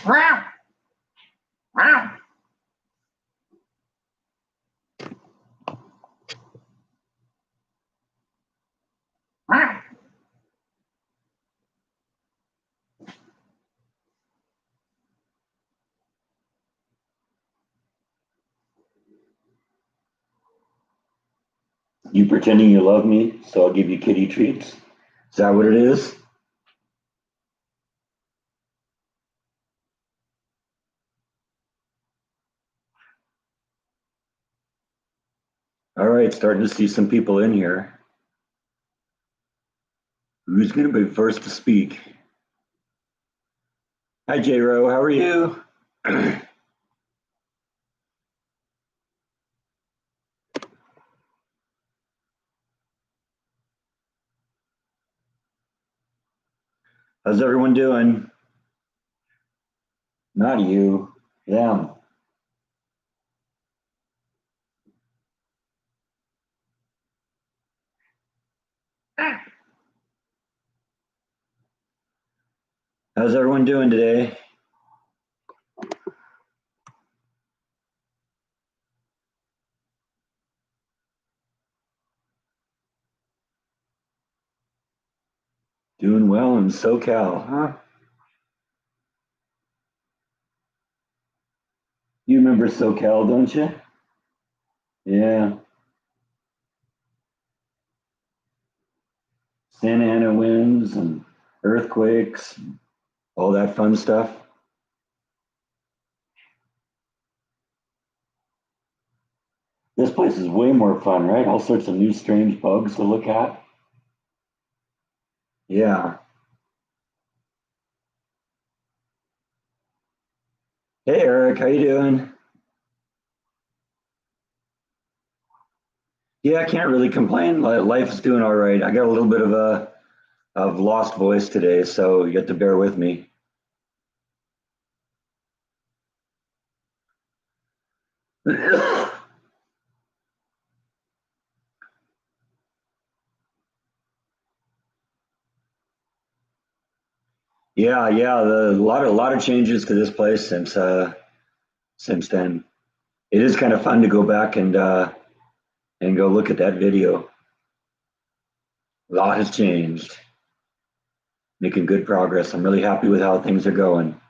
Wow. Wow. Wow. You pretending you love me, so I'll give you kitty treats? Is that what it is? All right, starting to see some people in here. Who's going to be first to speak? Hi, J-Ro, how are you? How's everyone doing? Not you, them. How's everyone doing today? Doing well in SoCal, huh? You remember SoCal, don't you? Yeah. Santa Ana winds and earthquakes, all that fun stuff. This place is way more fun, right? All sorts of new strange bugs to look at. Yeah. Hey, Eric, how you doing? Yeah, I can't really complain. Life is doing all right. I got a little bit of a of lost voice today, so you have to bear with me. Yeah, a lot of changes to this place since then. It is kind of fun to go back and go look at that video. A lot has changed, making good progress. I'm really happy with how things are going.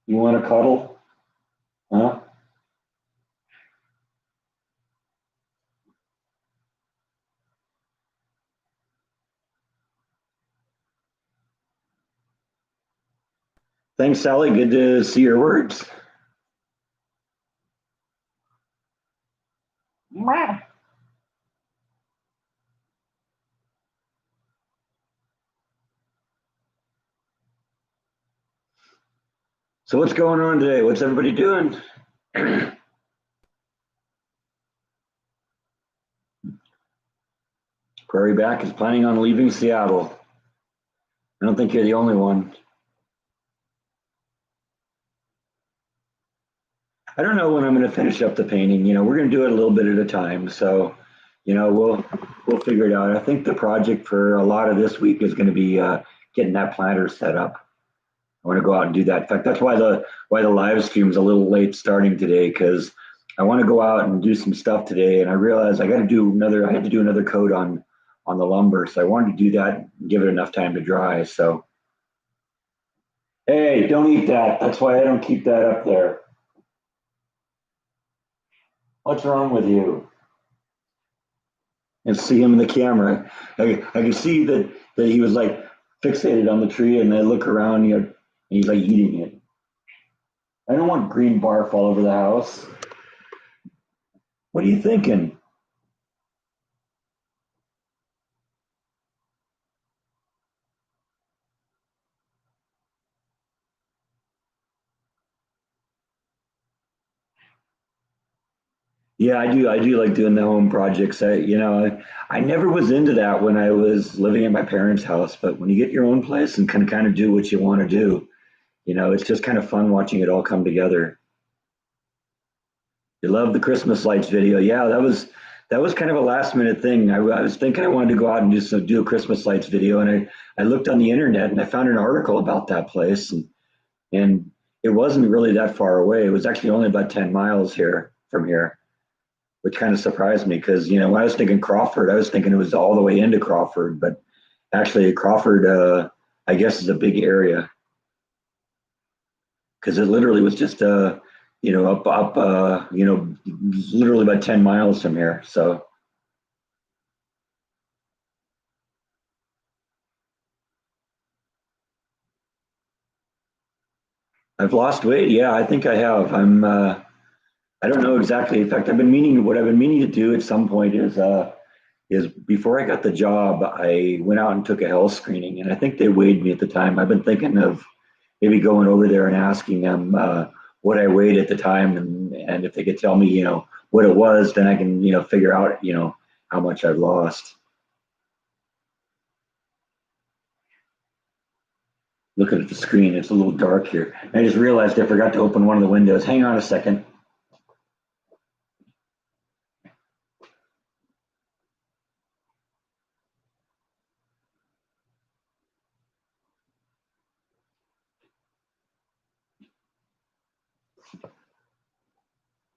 You want to cuddle? Huh? Thanks, Sally. Good to see your words. Wow. So what's going on today? What's everybody doing? Prairie Back is planning on leaving Seattle. I don't think you're the only one. I don't know when I'm going to finish up the painting. We're going to do it a little bit at a time. So, we'll figure it out. I think the project for a lot of this week is going to be getting that planter set up. I want to go out and do that. In fact, that's why the live stream is a little late starting today, because I want to go out and do some stuff today. And I realized I had to do another coat on the lumber. So I wanted to do that and give it enough time to dry. So, hey, don't eat that. That's why I don't keep that up there. What's wrong with you? And see him in the camera. I can see that he was like fixated on the tree, and I look around, and he's like eating it. I don't want green barf all over the house. What are you thinking? Yeah, I do. I do like doing the home projects. I never was into that when I was living at my parents' house, but when you get your own place and can kind of do what you want to do, it's just kind of fun watching it all come together. You love the Christmas lights video. Yeah, that was kind of a last minute thing. I was thinking I wanted to go out and just do a Christmas lights video, and I looked on the internet and I found an article about that place, and it wasn't really that far away. It was actually only about 10 miles here from here, which kind of surprised me because, you know, when I was thinking Crawford, I was thinking it was all the way into Crawford, but actually Crawford, I guess, is a big area because it literally was just, you know, you know, literally about 10 miles from here. So I've lost weight. Yeah, I think I have. I don't know exactly. In fact, what I've been meaning to do at some point is before I got the job, I went out and took a health screening, and I think they weighed me at the time. I've been thinking of maybe going over there and asking them what I weighed at the time, and if they could tell me, you know, what it was, then I can, you know, figure out, you know, how much I've lost. Looking at the screen, it's a little dark here. I just realized I forgot to open one of the windows. Hang on a second.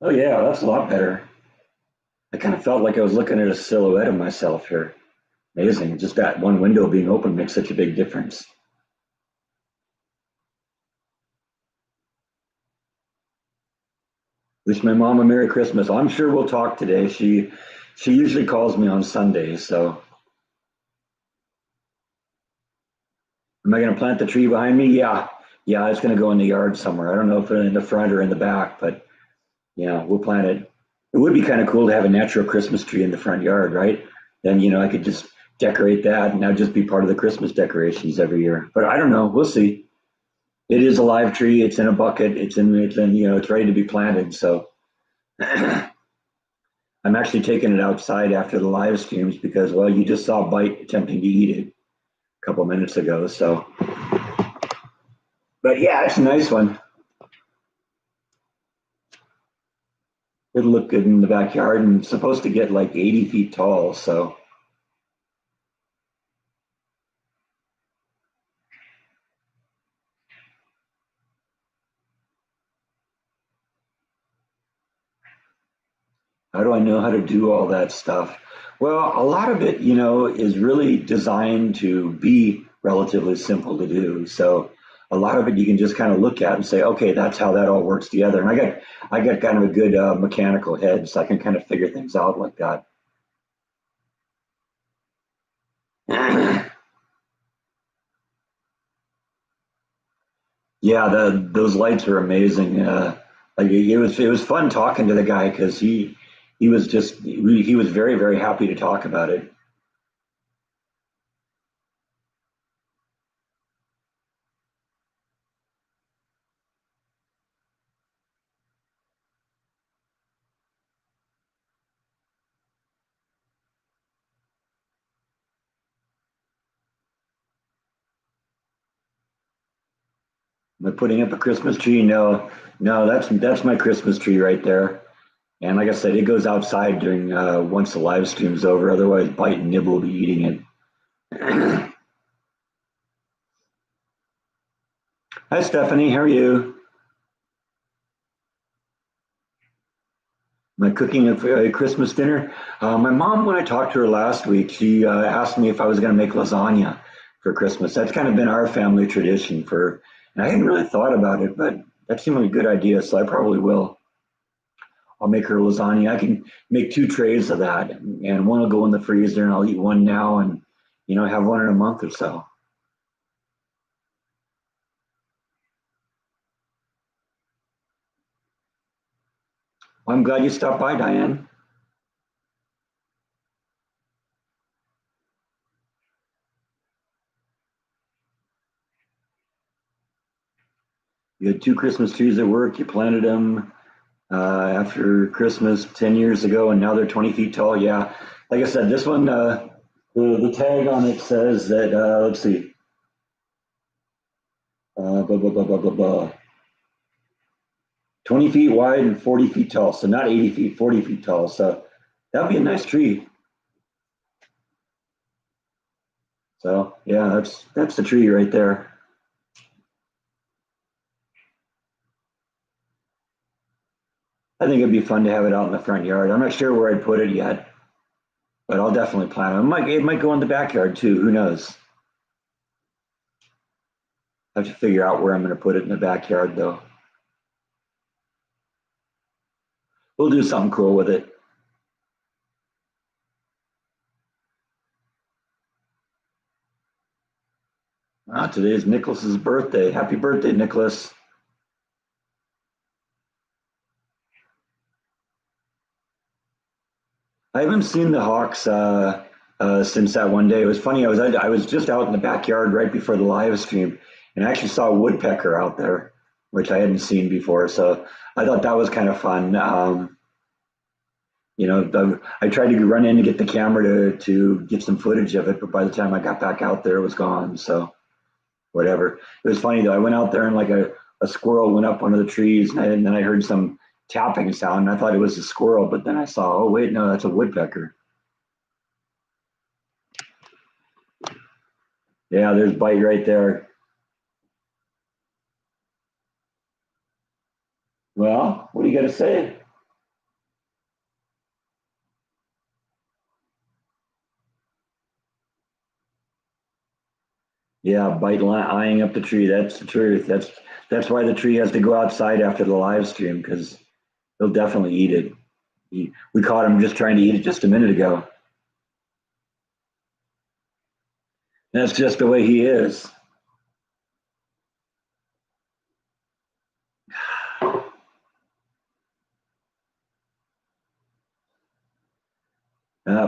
Oh yeah, that's a lot better. I kind of felt like I was looking at a silhouette of myself here. Amazing. Just that one window being open makes such a big difference. Wish my mom a Merry Christmas. I'm sure we'll talk today. She usually calls me on Sundays, so am I gonna plant the tree behind me? Yeah. Yeah, it's gonna go in the yard somewhere. I don't know if it's in the front or in the back, but yeah, we'll plant it. It would be kind of cool to have a natural Christmas tree in the front yard, right? Then, you know, I could just decorate that and now just be part of the Christmas decorations every year. But I don't know. We'll see. It is a live tree. It's in a bucket. It's in, you know, it's ready to be planted. So I'm actually taking it outside after the live streams because, well, you just saw Bite attempting to eat it a couple minutes ago. So, but yeah, it's a nice one. It'll look good in the backyard and it's supposed to get like 80 feet tall. So how do I know how to do all that stuff? Well, a lot of it, you know, is really designed to be relatively simple to do. So a lot of it you can just kind of look at and say, okay, that's how that all works together. And I got kind of a good mechanical head, so I can kind of figure things out like that. Yeah, those lights are amazing. Like it was fun talking to the guy because he was very very happy to talk about it. Am I putting up a Christmas tree? No, no, that's my Christmas tree right there. And like I said, it goes outside during once the live stream's over. Otherwise, Bite and Nib will be eating it. Hi, Stephanie. How are you? Am I cooking a Christmas dinner? My mom, when I talked to her last week, she asked me if I was going to make lasagna for Christmas. That's kind of been our family tradition for, and I hadn't really thought about it, but that seemed like a good idea, so I probably will. I'll make her lasagna. I can make two trays of that, and one will go in the freezer, and I'll eat one now, and you know, have one in a month or so. Well, I'm glad you stopped by, Diane. You had two Christmas trees at work. You planted them after Christmas 10 years ago, and now they're 20 feet tall. Yeah, like I said, this one, the tag on it says that, let's see, blah, blah, blah, blah, blah, blah. 20 feet wide and 40 feet tall. So not 80 feet, 40 feet tall. So That'd be a nice tree. So yeah, that's the tree right there. I think it'd be fun to have it out in the front yard. I'm not sure where I'd put it yet, but I'll definitely plan it. It might go in the backyard too. Who knows? I have to figure out where I'm going to put it in the backyard though. We'll do something cool with it. Today's Nicholas's birthday. Happy birthday, Nicholas. I haven't seen the Hawks since that one day. It was funny. I was just out in the backyard right before the live stream, and I actually saw a woodpecker out there, which I hadn't seen before. So I thought that was kind of fun. I tried to run in to get the camera to get some footage of it, but by the time I got back out there, it was gone. So whatever. It was funny though. I went out there and like a squirrel went up one of the trees, and then I heard some tapping sound, and I thought it was a squirrel, but then I saw, oh wait, no, that's a woodpecker. Yeah, there's Bite right there. Well, what do you got to say? Yeah, Bite eyeing up the tree. That's the truth. That's why the tree has to go outside after the live stream because he'll definitely eat it. We caught him just trying to eat it just a minute ago. That's just the way he is.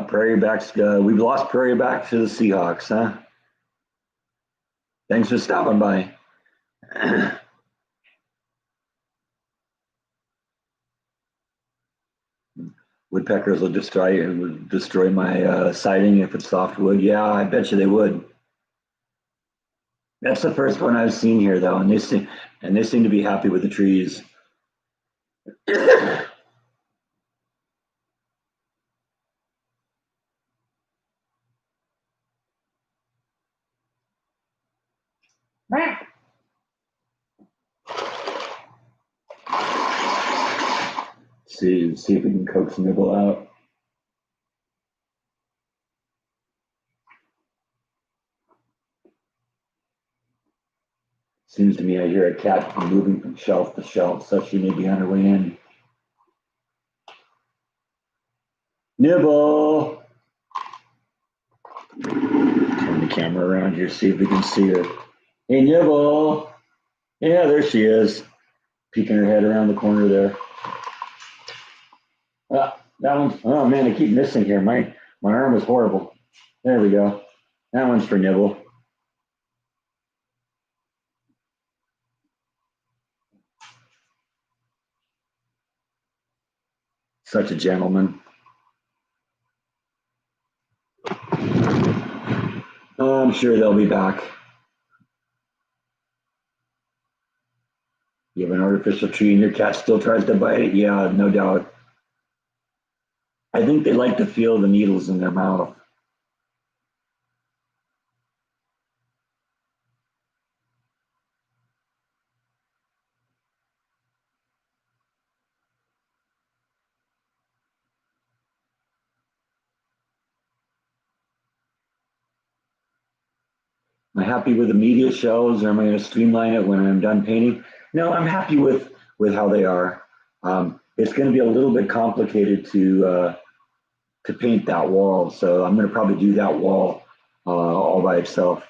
Prairie backs. We've lost prairie back to the Seahawks, huh? Thanks for stopping by. Woodpeckers will destroy my siding if it's softwood. Yeah, I bet you they would. That's the first one I've seen here though, and they seem to be happy with the trees. Quack. See if we can coax Nibble out. Seems to me I hear a cat moving from shelf to shelf, so she may be on her way in. Nibble! Turn the camera around here, see if we can see her. Hey, Nibble! Yeah, there she is, peeking her head around the corner there. That one's, oh man, I keep missing here. My arm is horrible. There we go. That one's for Nibble. Such a gentleman. I'm sure they'll be back. You have an artificial tree and your cat still tries to bite it? Yeah, no doubt. I think they like to feel the needles in their mouth. Am I happy with the media shows, or am I going to streamline it when I'm done painting? No, I'm happy with how they are. It's going to be a little bit complicated to paint that wall, so I'm going to probably do that wall all by itself.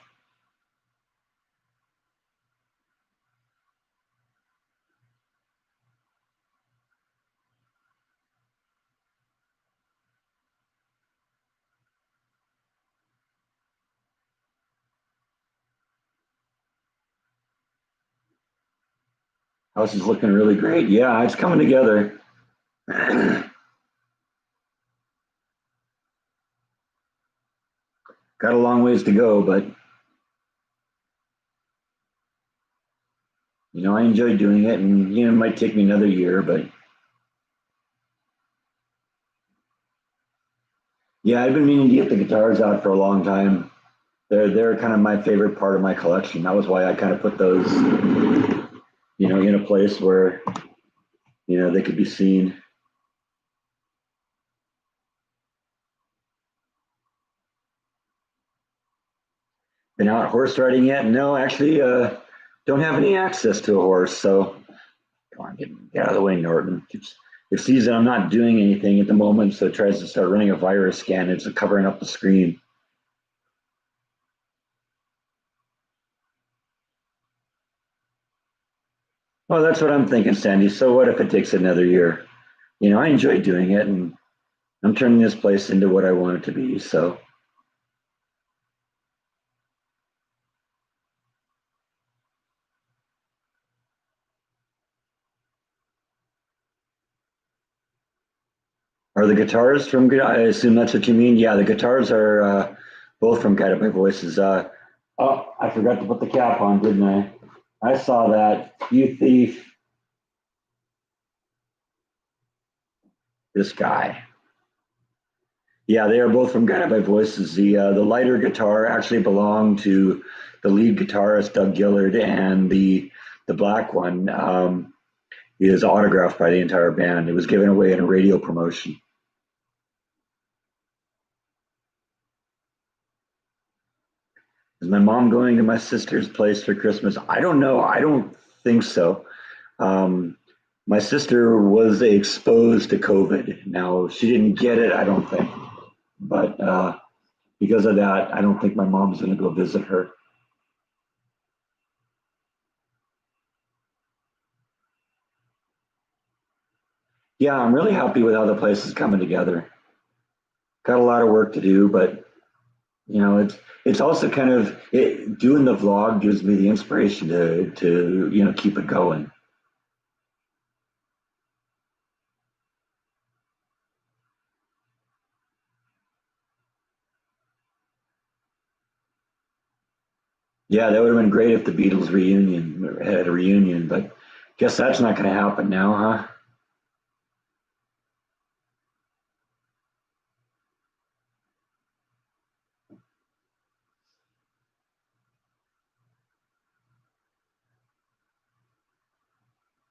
House is looking really great. Yeah, it's coming together. Got a long ways to go, but I enjoy doing it, and it might take me another year, but Yeah, I've been meaning to get the guitars out for a long time. They're kind of my favorite part of my collection. That was why I kind of put those, in a place where, they could be seen. Been out horse riding yet? No, actually, don't have any access to a horse. So come on, get out of the way, Norton. It sees that I'm not doing anything at the moment, so it tries to start running a virus scan. It's covering up the screen. Well, that's what I'm thinking, Sandy. So what if it takes another year? I enjoy doing it, and I'm turning this place into what I want it to be. So, are the guitars from? I assume that's what you mean. Yeah, the guitars are both from Guided by Voices. Oh, I forgot to put the cap on, didn't I? I saw that. You thief! This guy. Yeah, they are both from Guided by Voices. The lighter guitar actually belonged to the lead guitarist Doug Gillard, and the black one is autographed by the entire band. It was given away in a radio promotion. Is my mom going to my sister's place for Christmas? I don't know. I don't think so. Um, my sister was exposed to COVID. Now she didn't get it, I don't think, but because of that, I don't think my mom's going to go visit her. Yeah, I'm really happy with how the place is coming together. Got a lot of work to do, but it's also kind of doing the vlog gives me the inspiration to keep it going. Yeah, that would have been great if the Beatles reunion had a reunion, but guess that's not going to happen now, huh?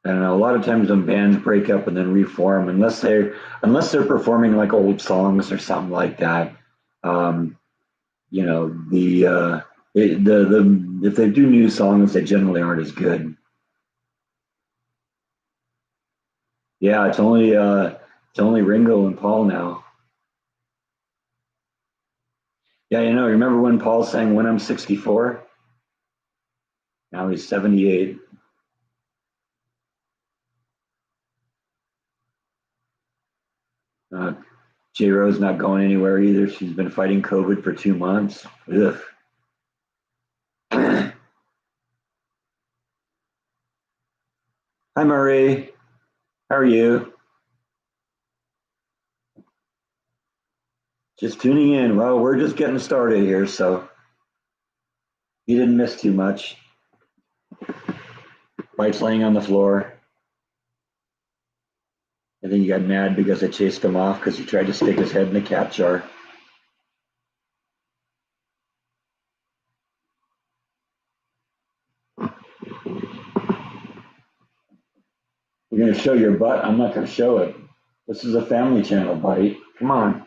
I don't know. A lot of times when bands break up and then reform, unless they're performing like old songs or something like that, um, the if they do new songs, they generally aren't as good. Yeah, it's only Ringo and Paul now. Yeah, remember when Paul sang "When I'm 64"? Now he's 78. Uh, J. Ro's not going anywhere either. She's been fighting COVID for 2 months. Ugh. Hi, Murray. How are you? Just tuning in. Well, we're just getting started here, so you didn't miss too much. Mike's laying on the floor. I think he got mad because I chased him off because he tried to stick his head in the cat jar. We're going to show your butt. I'm not going to show it. This is a family channel, buddy. Come on.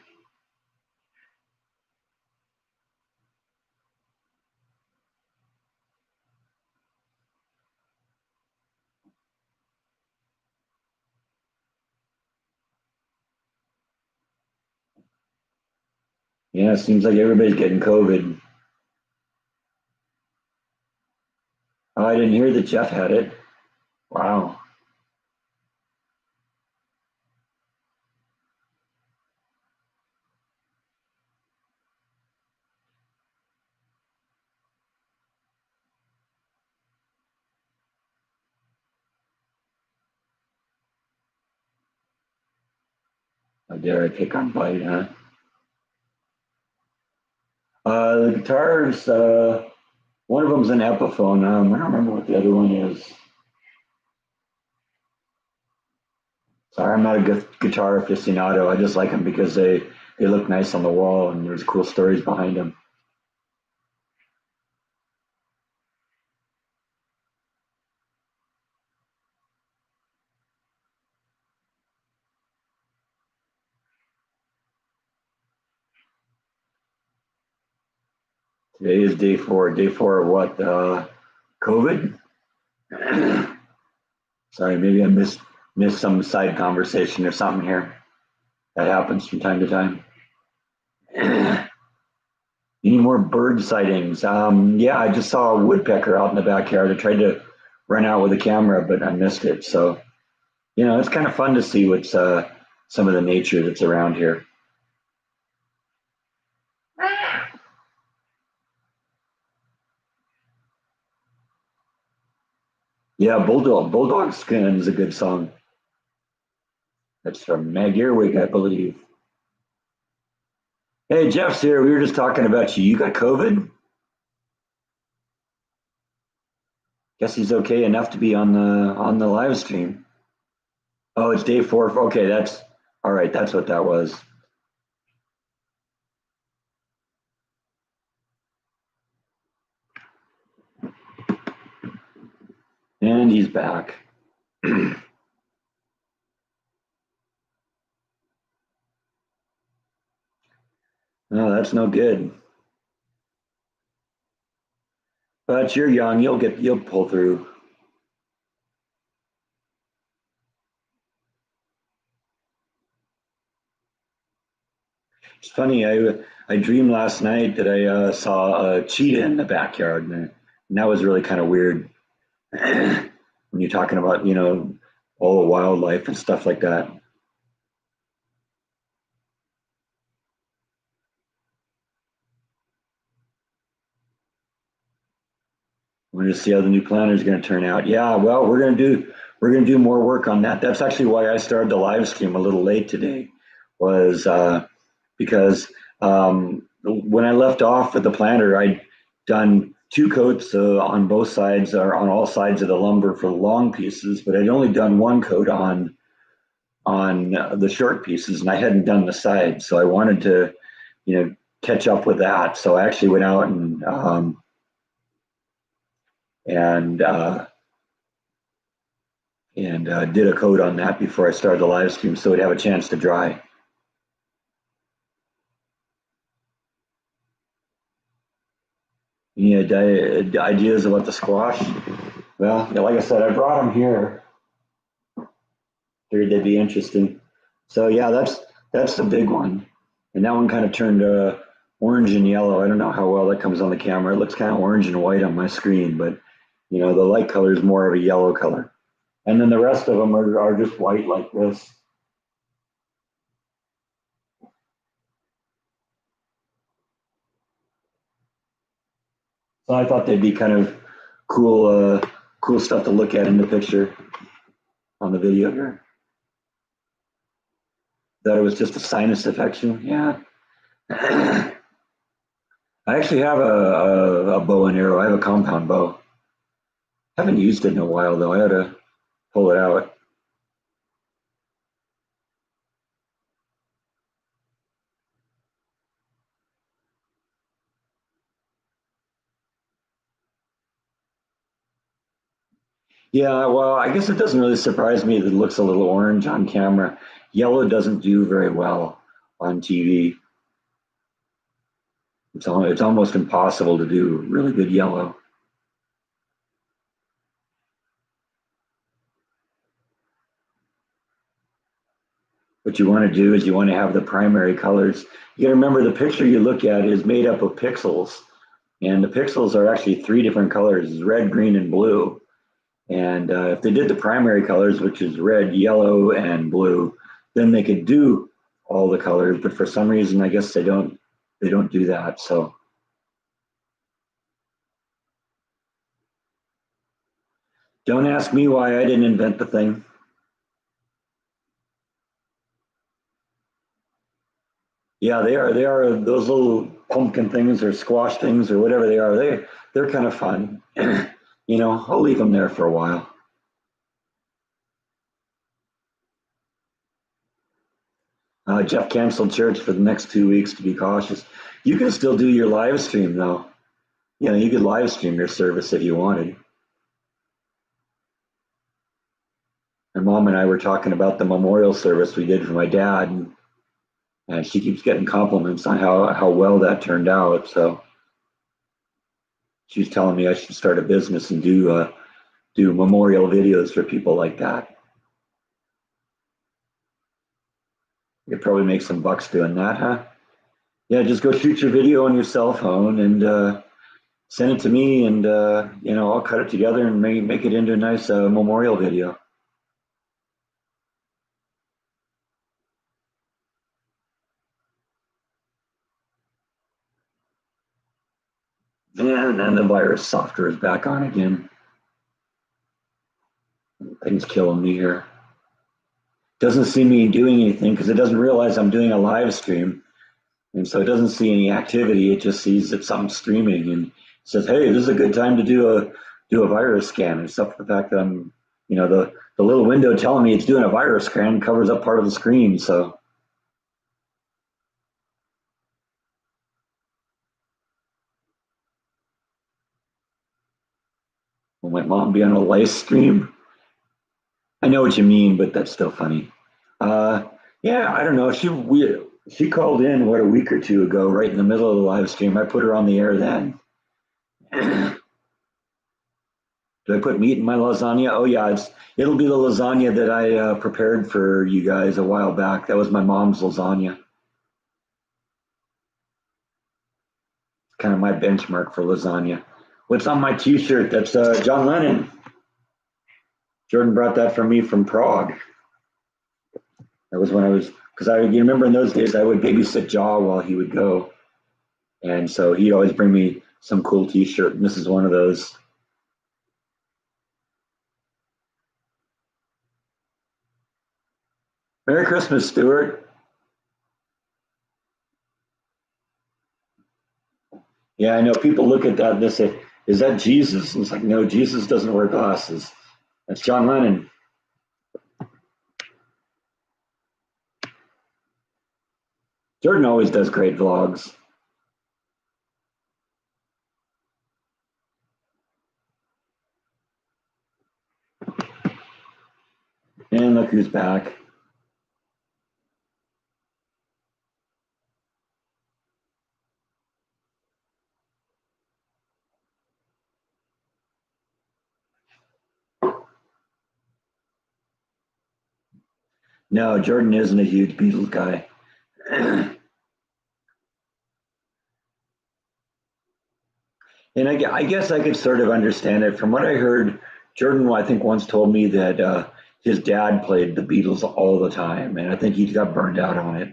Yeah, it seems like everybody's getting COVID. Oh, I didn't hear that Jeff had it. Wow. How dare I pick on Bite, huh? The guitars, one of them's an Epiphone. I don't remember what the other one is. Sorry, I'm not a guitar aficionado. I just like them because they look nice on the wall, and there's cool stories behind them. Today is day 4. Day 4 of what? COVID? Sorry, maybe I missed some side conversation or something here. That happens from time to time. Any more bird sightings? Yeah, I just saw a woodpecker out in the backyard. I tried to run out with a camera, but I missed it. So, it's kind of fun to see what's some of the nature that's around here. Yeah, Bulldog Skin is a good song. That's from Meg Earwig, I believe. Hey, Jeff's here. We were just talking about you. You got COVID? Guess he's okay enough to be on the live stream. Oh, it's day 4. Okay, that's all right. That's what that was. And he's back. No, that's no good. But you're young. You'll pull through. It's funny. I dreamed last night that I saw a cheetah in the backyard, and that was really kind of weird. When you're talking about all the wildlife and stuff like that. We're going to see how the new planner is going to turn out. Yeah, well, we're going to do more work on that. That's actually why I started the live stream a little late today, was because when I left off with the planter, I'd done 2 coats on both sides or on all sides of the lumber for the long pieces, but I'd only done 1 coat on the short pieces, and I hadn't done the sides, so I wanted to, catch up with that. So I actually went out and did a coat on that before I started the live stream, so it'd have a chance to dry. Any ideas about the squash? Well, like I said, I brought them here. Figured they'd be interesting. So yeah, that's the big one, and that one kind of turned orange and yellow. I don't know how well that comes on the camera. It looks kind of orange and white on my screen, but the light color is more of a yellow color. And then the rest of them are just white like this. So I thought they'd be kind of cool stuff to look at in the picture on the video here. That it was just a sinus infection. Yeah. I actually have a bow and arrow. I have a compound bow. Haven't used it in a while though. I ought to pull it out. Yeah, well, I guess it doesn't really surprise me that it looks a little orange on camera. Yellow doesn't do very well on TV. It's almost impossible to do really good yellow. What you want to do is you want to have the primary colors. You got to remember the picture you look at is made up of pixels, and the pixels are actually 3 different colors: red, green, and blue. And if they did the primary colors, which is red, yellow, and blue, then they could do all the colors. But for some reason, I guess they don't do that. So don't ask me why I didn't invent the thing. Yeah, they are those little pumpkin things or squash things or whatever they are. They're kind of fun. I'll leave them there for a while. Jeff canceled church for the next 2 weeks to be cautious. You can still do your live stream though. You know, you could live stream your service if you wanted. My mom and I were talking about the memorial service we did for my dad, and she keeps getting compliments on how well that turned out. So she's telling me I should start a business and do memorial videos for people like that. You could probably make some bucks doing that, huh? Yeah, just go shoot your video on your cell phone and send it to me, and I'll cut it together and make it into a nice memorial video. And then the virus software is back on again. Things killing me here. Doesn't see me doing anything because it doesn't realize I'm doing a live stream, and so it doesn't see any activity. It just sees that something's streaming and says, "Hey, this is a good time to do a virus scan." Except for the fact that I'm, the little window telling me it's doing a virus scan covers up part of the screen. So will my mom be on a live stream? I know what you mean, but that's still funny. Uh, yeah, I don't know. She called in a week or two ago, right in the middle of the live stream. I put her on the air then. Did I put meat in my lasagna? Oh yeah, it'll be the lasagna that I prepared for you guys a while back. That was my mom's lasagna. Kind of my benchmark for lasagna. What's on my T-shirt? That's John Lennon. Jordan brought that for me from Prague. That was when because you remember in those days I would babysit Jaw while he would go, and so he'd always bring me some cool T-shirt, and this is one of those. Merry Christmas, Stuart. Yeah, I know people look at that and they say, "Is that Jesus?" And it's like, no, Jesus doesn't wear glasses. That's John Lennon. Jordan always does great vlogs. And look who's back. No, Jordan isn't a huge Beatles guy. And I guess I could sort of understand it. From what I heard, Jordan, I think, once told me that his dad played the Beatles all the time, and I think he got burned out on it.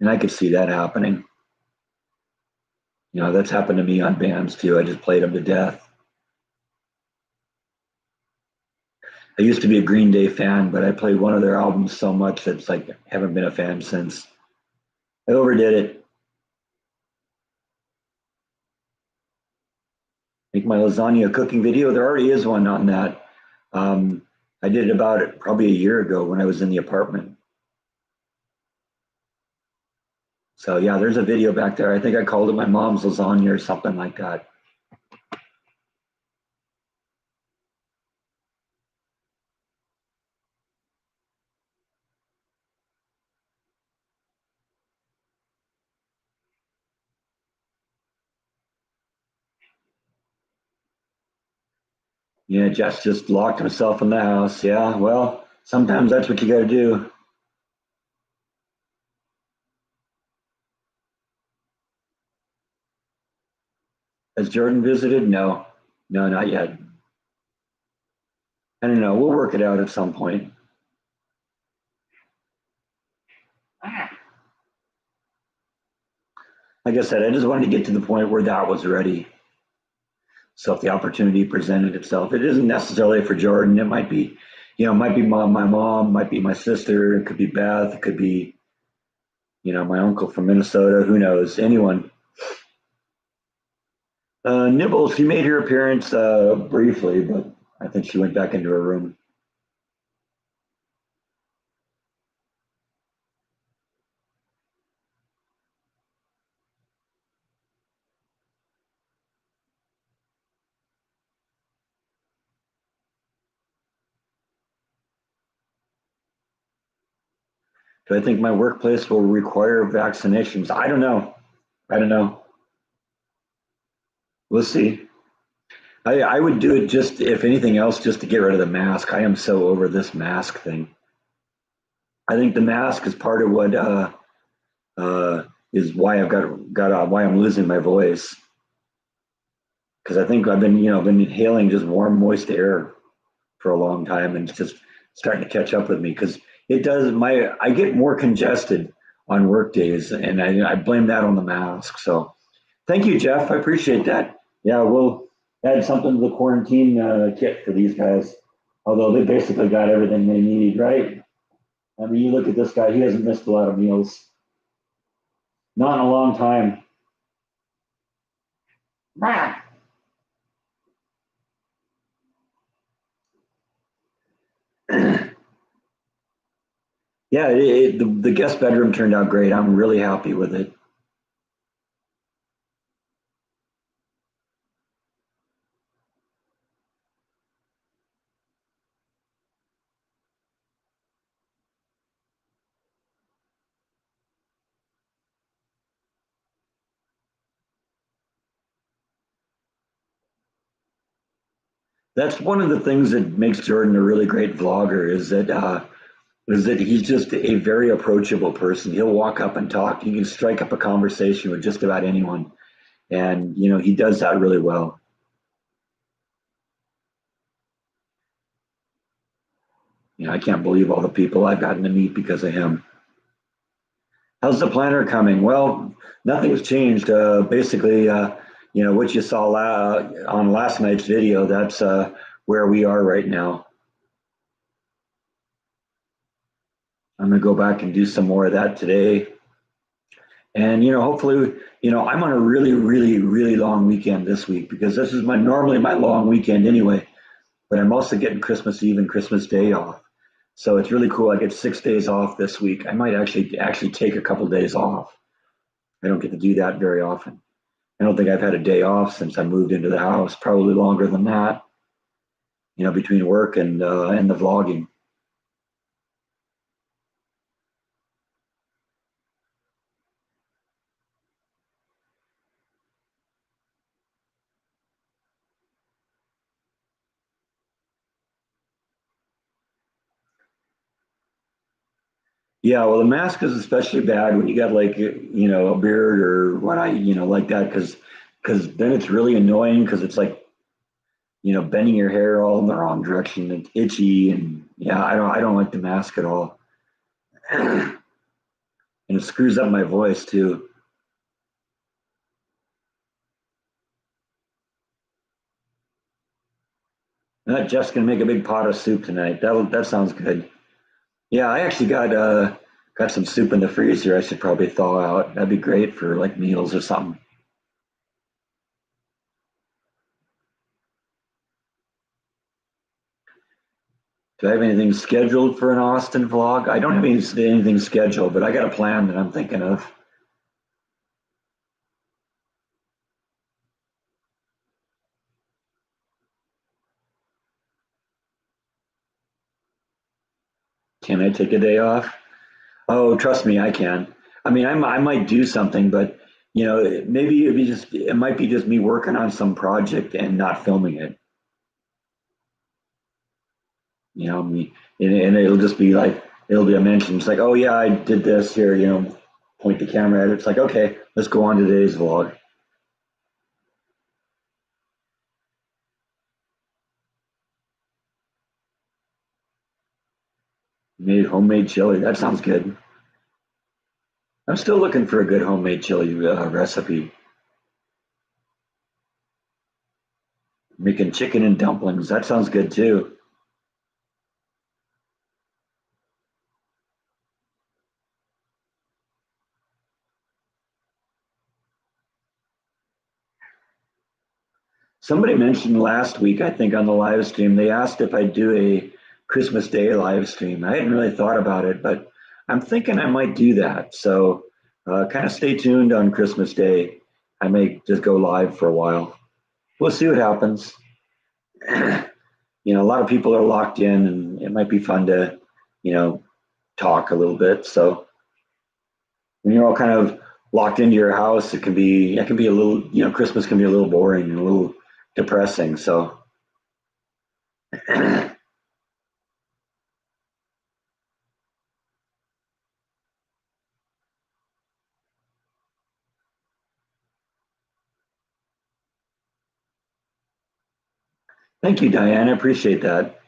And I could see that happening. That's happened to me on bands too. I just played them to death. I used to be a Green Day fan, but I played one of their albums so much that it's like I haven't been a fan since. I overdid it. Make my lasagna cooking video. There already is one on that. I did it probably a year ago when I was in the apartment. So yeah, there's a video back there. I think I called it my mom's lasagna or something like that. Yeah, Jess just locked himself in the house. Yeah, well, sometimes that's what you got to do. Has Jordan visited? No, no, not yet. I don't know. We'll work it out at some point. Like I said, I just wanted to get to the point where that was ready. So if the opportunity presented itself, it isn't necessarily for Jordan. It might be, might be my mom, might be my sister. It could be Beth. It could be, my uncle from Minnesota. Who knows? Anyone. Nibbles, she made her appearance briefly, but I think she went back into her room. Do I think my workplace will require vaccinations? I don't know. I don't know. We'll see. I would do it just, if anything else, just to get rid of the mask. I am so over this mask thing. I think the mask is part of what uh, is why I've got why I'm losing my voice. Because I think I've been inhaling just warm, moist air for a long time, and it's just starting to catch up with me. Because it does I get more congested on work days, and I blame that on the mask. So thank you, Jeff. I appreciate that. Yeah, we'll add something to the quarantine kit for these guys. Although they basically got everything they need, right? I mean, you look at this guy; he hasn't missed a lot of meals, not in a long time. Bah. Yeah, the guest bedroom turned out great. I'm really happy with it. That's one of the things that makes Jordan a really great vlogger is that he's just a very approachable person. He'll walk up and talk. He can strike up a conversation with just about anyone, and he does that really well. I can't believe all the people I've gotten to meet because of him. How's the planner coming? Well, nothing's changed. Basically, what you saw on last night's video, that's where we are right now. I'm going to go back and do some more of that today. And, hopefully, I'm on a really, really, really long weekend this week because this is normally my long weekend anyway, but I'm also getting Christmas Eve and Christmas Day off. So it's really cool. I get 6 days off this week. I might actually take a couple days off. I don't get to do that very often. I don't think I've had a day off since I moved into the house, probably longer than that, between work and the vlogging. Yeah, well, the mask is especially bad when you got like a beard or what like that because then it's really annoying because it's like bending your hair all in the wrong direction. It's itchy and yeah, I don't like the mask at all, and it screws up my voice too. Jeff's gonna make a big pot of soup tonight. That sounds good. Yeah, I actually got some soup in the freezer. I should probably thaw out. That'd be great for like meals or something. Do I have anything scheduled for an Austin vlog? I don't have anything scheduled, but I got a plan that I'm thinking of. Can I take a day off? Oh, trust me, I can. I mean, I might do something, but maybe it might be just me working on some project and not filming it. And it'll just be like it'll be a mention. It's like, oh yeah, I did this here. Point the camera at it. It's like, okay, let's go on to today's vlog. Made homemade chili. That sounds good. I'm still looking for a good homemade chili recipe. Making chicken and dumplings. That sounds good too. Somebody mentioned last week, I think on the live stream, they asked if I'd do a Christmas Day live stream. I hadn't really thought about it, but I'm thinking I might do that. So kind of stay tuned on Christmas Day. I may just go live for a while. We'll see what happens. A lot of people are locked in, and it might be fun to, you know, talk a little bit. So when you're all kind of locked into your house, it can be a little, Christmas can be a little boring and a little depressing. So thank you, Diane. I appreciate that.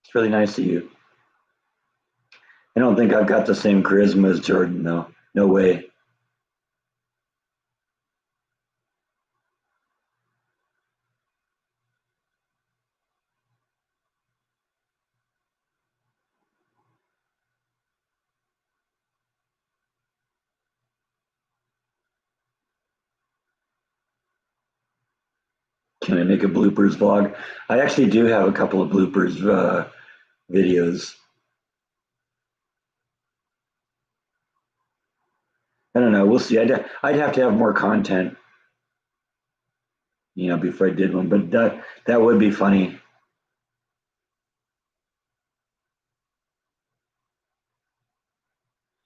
It's really nice of you. I don't think I've got the same charisma as Jordan, though. No way. Can I make a bloopers vlog? I actually do have a couple of bloopers videos. I don't know. We'll see. I'd have to have more content, before I did one. But that would be funny.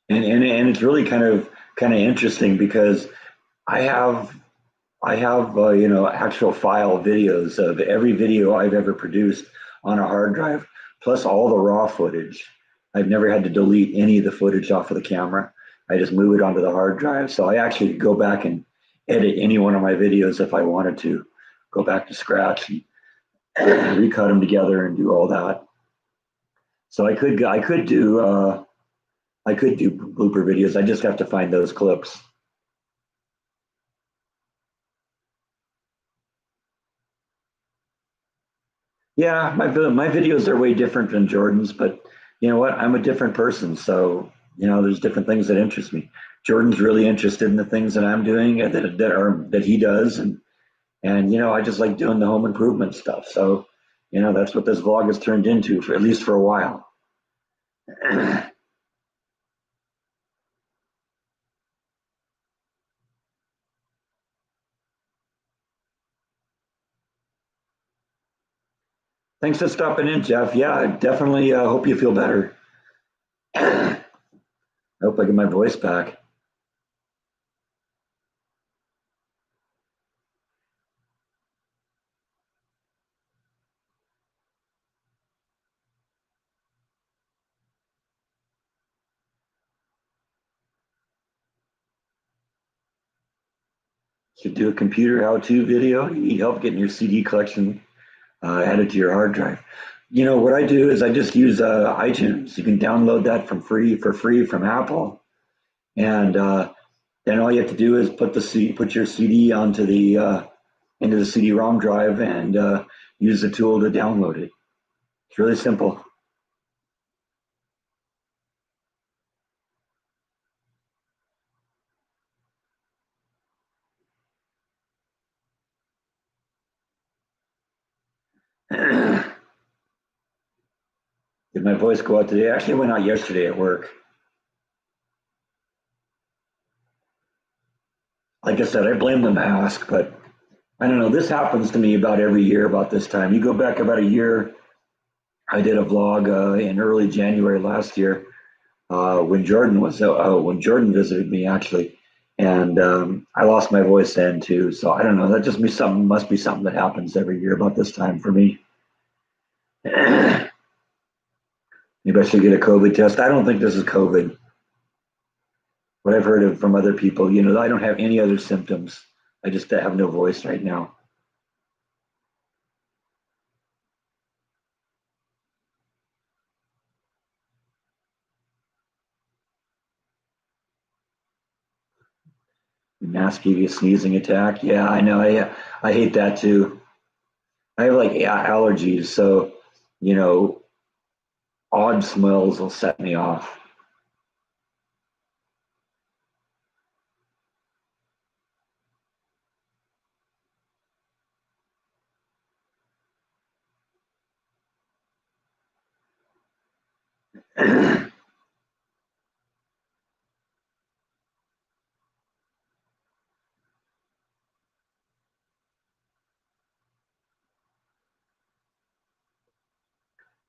And it's really kind of interesting because I have I have actual file videos of every video I've ever produced on a hard drive, plus all the raw footage. I've never had to delete any of the footage off of the camera. I just move it onto the hard drive. So I actually go back and edit any one of my videos if I wanted to, go back to scratch and recut them together and do all that. So I could do blooper videos. I just have to find those clips. Yeah, my videos are way different than Jordan's, but you know what? I'm a different person, so there's different things that interest me. Jordan's really interested in the things that I'm doing and that he does, and I just like doing the home improvement stuff. So that's what this vlog has turned into, for at least for a while. Thanks for stopping in, Jeff. Yeah, I definitely hope you feel better. I hope I get my voice back. Should do a computer how-to video. You need help getting your CD collection added to your hard drive. What I do is I just use iTunes. You can download that for free from Apple, and then all you have to do is put your CD onto the into the CD-ROM drive and use the tool to download it. It's really simple. Did my voice go out today? Actually, it went out yesterday at work. Like I said, I blame the mask, but I don't know. This happens to me about every year about this time. You go back about a year, I did a vlog in early January last year when Jordan visited me actually, and I lost my voice then too. So I don't know. That just must be something that happens every year about this time for me. Maybe I should get a COVID test. I don't think this is COVID. What I've heard of from other people, I don't have any other symptoms. I just have no voice right now. Mask gave you a sneezing attack. Yeah, I know. I hate that too. I have like allergies, so you know, odd smells will set me off.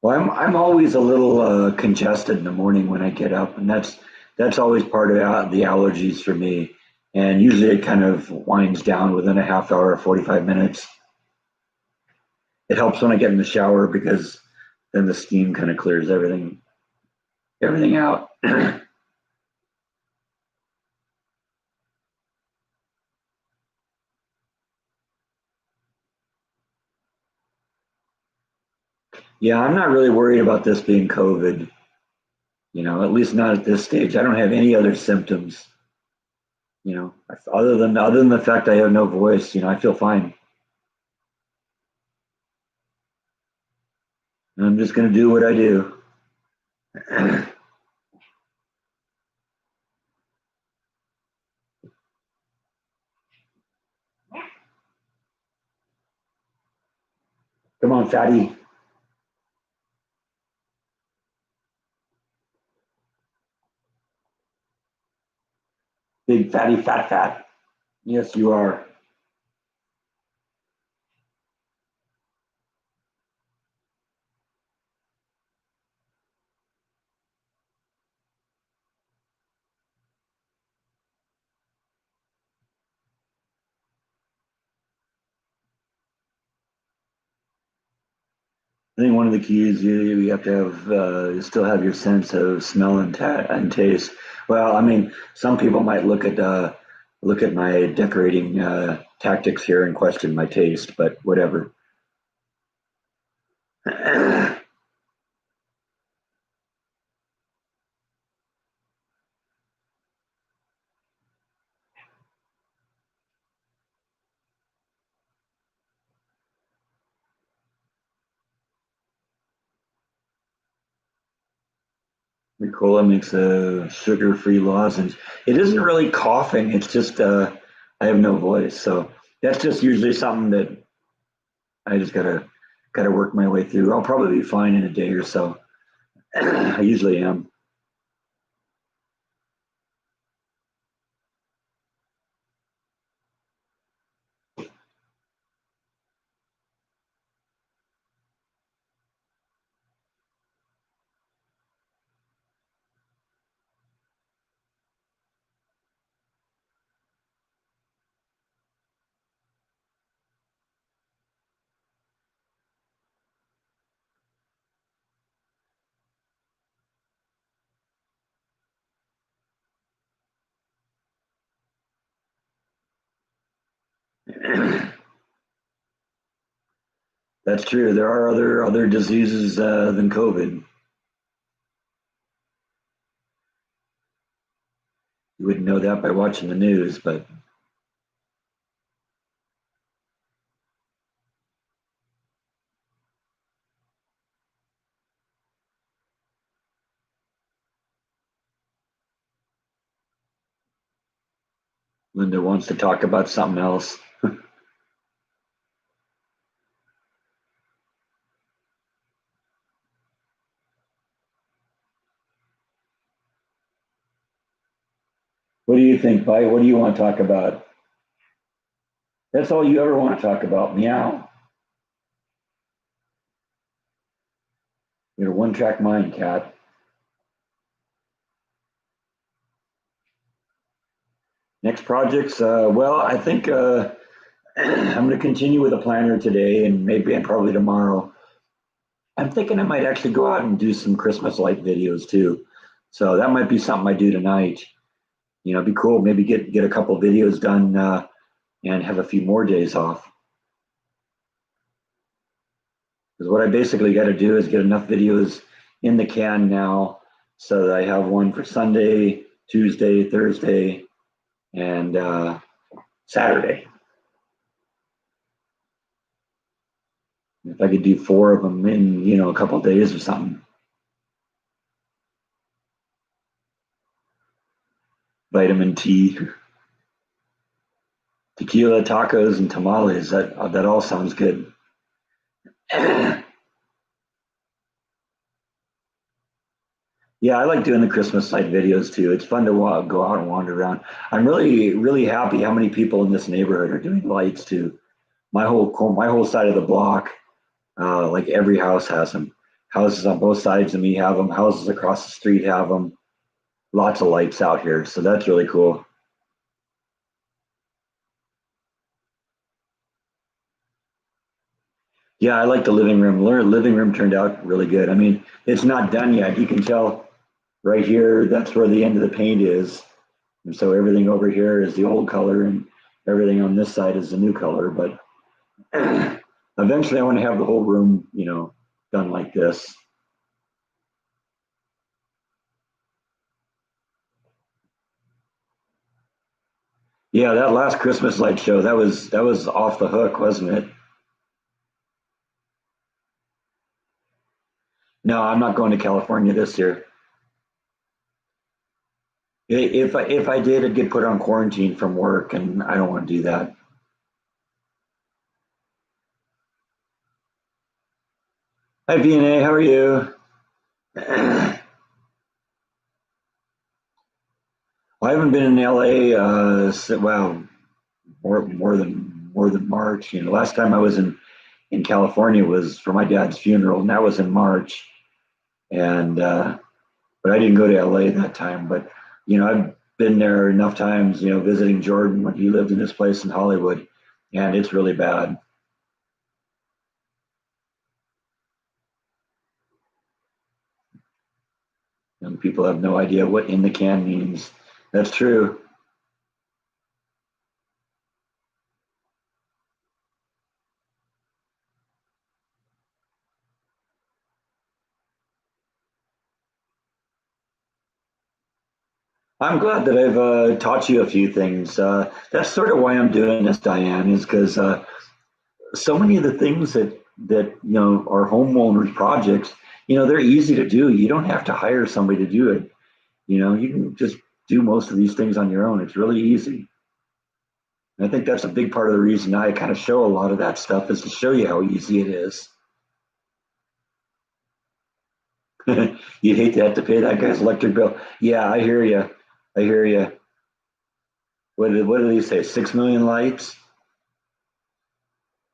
Well, I'm always a little congested in the morning when I get up, and that's always part of the allergies for me. And usually it kind of winds down within a half hour or 45 minutes. It helps when I get in the shower because then the steam kind of clears everything out. Yeah, I'm not really worried about this being COVID, at least not at this stage. I don't have any other symptoms, other than the fact I have no voice, I feel fine. And I'm just going to do what I do. Come on, fatty. Big fatty fat. Yes, you are. I think one of the keys you have to have you still have your sense of smell and taste. Well, I mean, some people might look at my decorating tactics here and question my taste, but whatever. Ricola makes a sugar-free lozenge. It isn't really coughing. It's just I have no voice, so that's just usually something that I just gotta work my way through. I'll probably be fine in a day or so. I usually am. That's true. There are other diseases than COVID. You wouldn't know that by watching the news, but Linda wants to talk about something else. What do you think, Bite? What do you want to talk about? That's all you ever want to talk about. Meow. You're a one-track mind, cat. Next projects. Well, I think I'm going to continue with a planner today and maybe and probably tomorrow. I'm thinking I might actually go out and do some Christmas light videos too. So that might be something I do tonight. It'd be cool. Maybe get a couple videos done and have a few more days off. Because what I basically got to do is get enough videos in the can now so that I have one for Sunday, Tuesday, Thursday, and Saturday. If I could do 4 of them in, a couple of days or something. Vitamin T, tequila, tacos, and tamales. That all sounds good. Yeah, I like doing the Christmas light videos too. It's fun to go out and wander around. I'm really, really happy how many people in this neighborhood are doing lights too. My whole side of the block, like every house has them. Houses on both sides of me have them. Houses across the street have them. Lots of lights out here, so that's really cool. Yeah, I like the living room. Living room turned out really good. I mean, it's not done yet. You can tell right here, that's where the end of the paint is. And so everything over here is the old color and everything on this side is the new color. But eventually I want to have the whole room, done like this. Yeah, that last Christmas light show, that was off the hook, wasn't it? No, I'm not going to California this year. If I did, I'd get put on quarantine from work, and I don't want to do that. Hi, VNA, how are you? I haven't been in LA, wow, more than March. Last time I was in California was for my dad's funeral, and that was in March. And but I didn't go to LA that time. But I've been there enough times, visiting Jordan when he lived in his place in Hollywood, and it's really bad. And people have no idea what in the can means. That's true. I'm glad that I've taught you a few things. That's sort of why I'm doing this, Diane, is because so many of the things that are homeowners projects, they're easy to do. You don't have to hire somebody to do it. You can just do most of these things on your own. It's really easy. And I think that's a big part of the reason I kind of show a lot of that stuff is to show you how easy it is. You'd hate to have to pay that guy's electric bill. Yeah, I hear you. I hear you. What did he say? 6 million lights?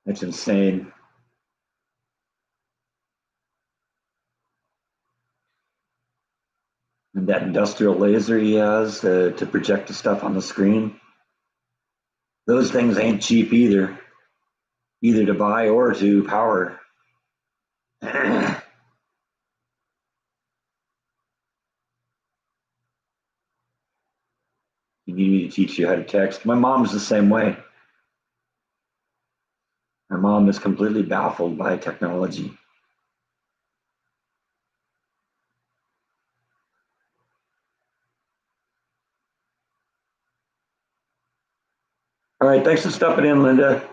That's insane. And that industrial laser he has to project the stuff on the screen. Those things ain't cheap either to buy or to power. You need me to teach you how to text. My mom's the same way. My mom is completely baffled by technology. All right, thanks for stepping in, Linda.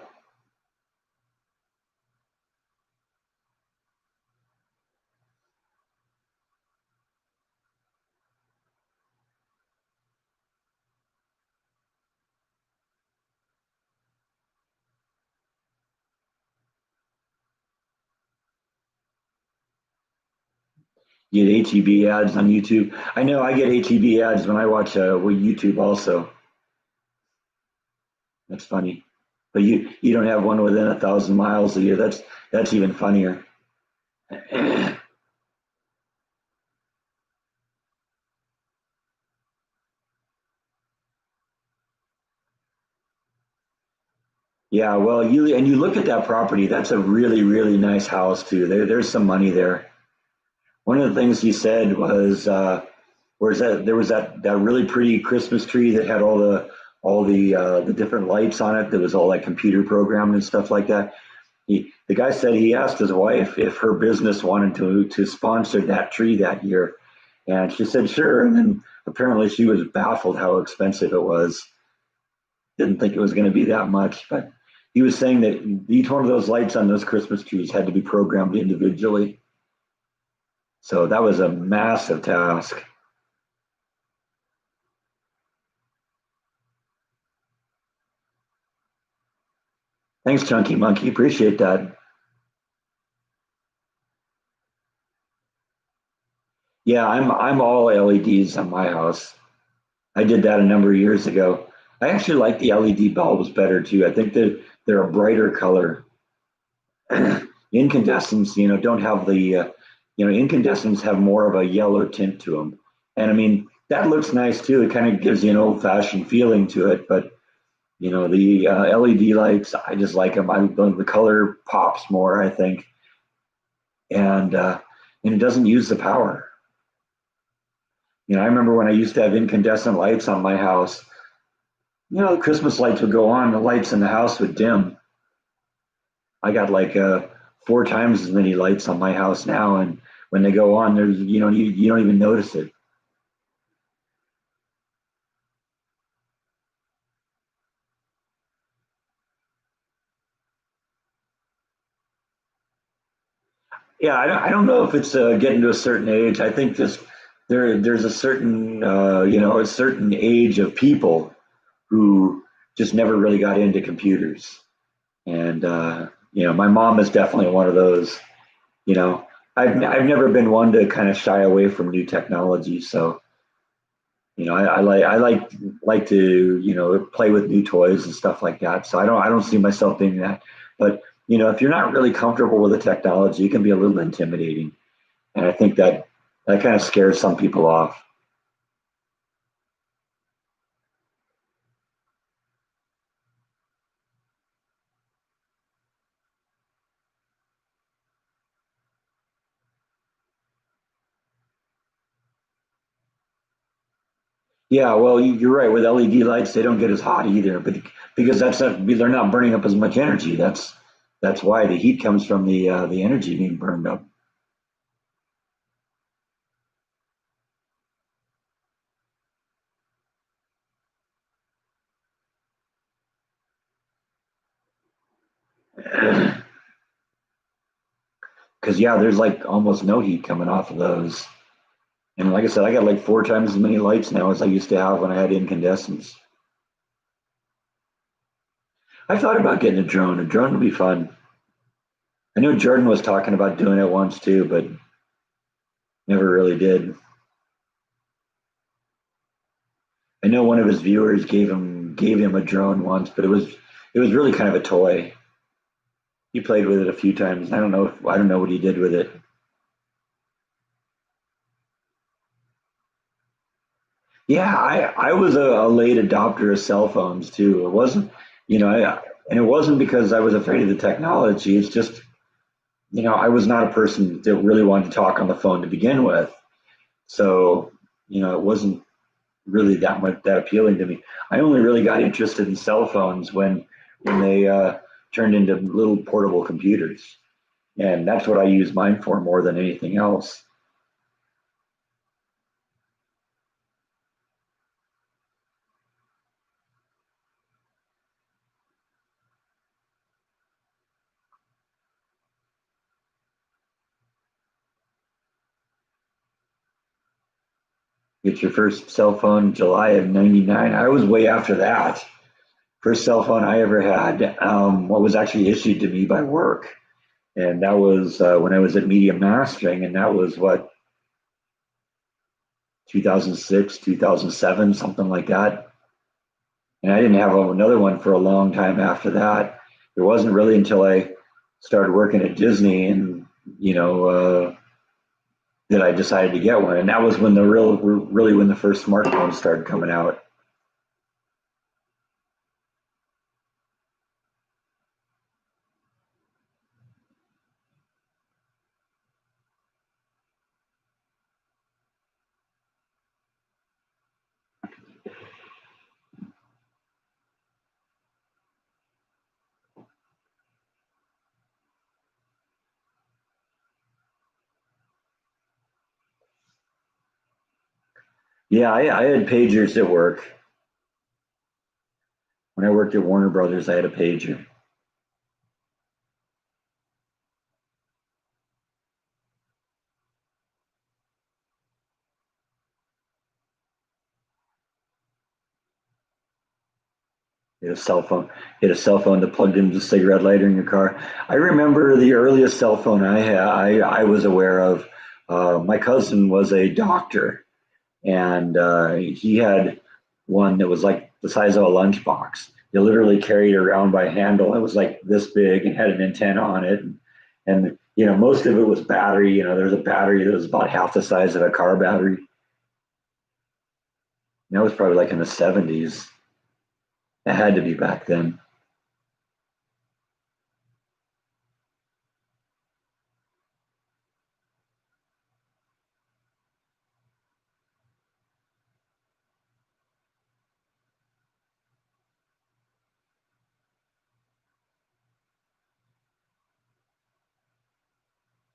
You get HEB ads on YouTube. I know I get HEB ads when I watch YouTube also. That's funny. But you don't have one within 1,000 miles of you. That's even funnier. Yeah, well, you look at that property. That's a really really nice house too. There's some money there. One of the things he said was, where's that? There was that really pretty Christmas tree that had all the different lights on it. That was all like computer programmed and stuff like that. The guy said he asked his wife if her business wanted to sponsor that tree that year, and she said sure. And then apparently she was baffled how expensive it was. Didn't think it was going to be that much, but he was saying that each one of those lights on those Christmas trees had to be programmed individually. So that was a massive task. Thanks, Chunky Monkey. Appreciate that. Yeah, I'm all LEDs on my house. I did that a number of years ago. I actually like the LED bulbs better too. I think that they're a brighter color. Incandescents, don't have incandescents have more of a yellow tint to them. And I mean, that looks nice too. It kind of gives you an old fashioned feeling to it. But, the LED lights, I just like them. The color pops more, I think. And it doesn't use the power. I remember when I used to have incandescent lights on my house, the Christmas lights would go on, the lights in the house would dim. I got like 4 times as many lights on my house now, and when they go on, there's you don't even notice it. Yeah, I don't know if it's getting to a certain age. I think just there's a certain a certain age of people who just never really got into computers, and my mom is definitely one of those. You know, I've never been one to kind of shy away from new technology, so I like to play with new toys and stuff like that. So I don't see myself being that. But if you're not really comfortable with the technology, it can be a little intimidating, and I think that kind of scares some people off. Yeah, well, you're right. With LED lights, they don't get as hot either, but because they're not burning up as much energy. That's why the heat comes from the energy being burned up. Because yeah, there's like almost no heat coming off of those. And like I said, I got like 4 times as many lights now as I used to have when I had incandescents. I thought about getting a drone. A drone would be fun. I know Jordan was talking about doing it once too, but never really did. I know one of his viewers gave him a drone once, but it was really kind of a toy. He played with it a few times. I don't know what he did with it. Yeah, I was a late adopter of cell phones too. It wasn't, and it wasn't because I was afraid of the technology. It's just, I was not a person that really wanted to talk on the phone to begin with. So, it wasn't really that much that appealing to me. I only really got interested in cell phones when they turned into little portable computers, and that's what I use mine for more than anything else. Get your first cell phone July of '99. I was way after that. First cell phone I ever had, what was actually issued to me by work, and that was when I was at Media Mastering, and that was what 2006, 2007, something like that. And I didn't have another one for a long time after that. It wasn't really until I started working at Disney and you know that I decided to get one, and that was when really when the first smartphones started coming out. Yeah, I had pagers at work. When I worked at Warner Brothers, I had a pager. You had a cell phone. You had a cell phone that plugged into a cigarette lighter in your car. I remember the earliest cell phone I was aware of. My cousin was a doctor, and he had one that was like the size of a lunchbox. You literally carried it around by handle. It was like this big and had an antenna on it, and most of it was battery. There's a battery that was about half the size of a car battery. That was probably like in the 70s. It had to be back then.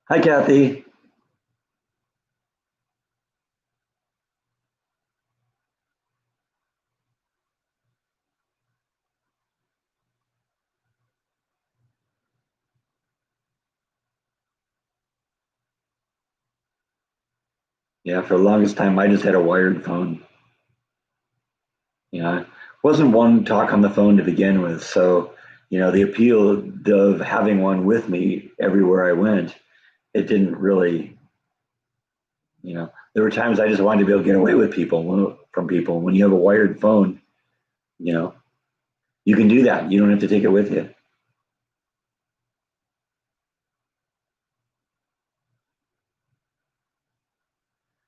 Hi, Kathy. Yeah, for the longest time, I just had a wired phone. Wasn't one to talk on the phone to begin with. So, the appeal of having one with me everywhere I went, it didn't really, there were times I just wanted to be able to get away with from people. When you have a wired phone, you know, you can do that. You don't have to take it with you.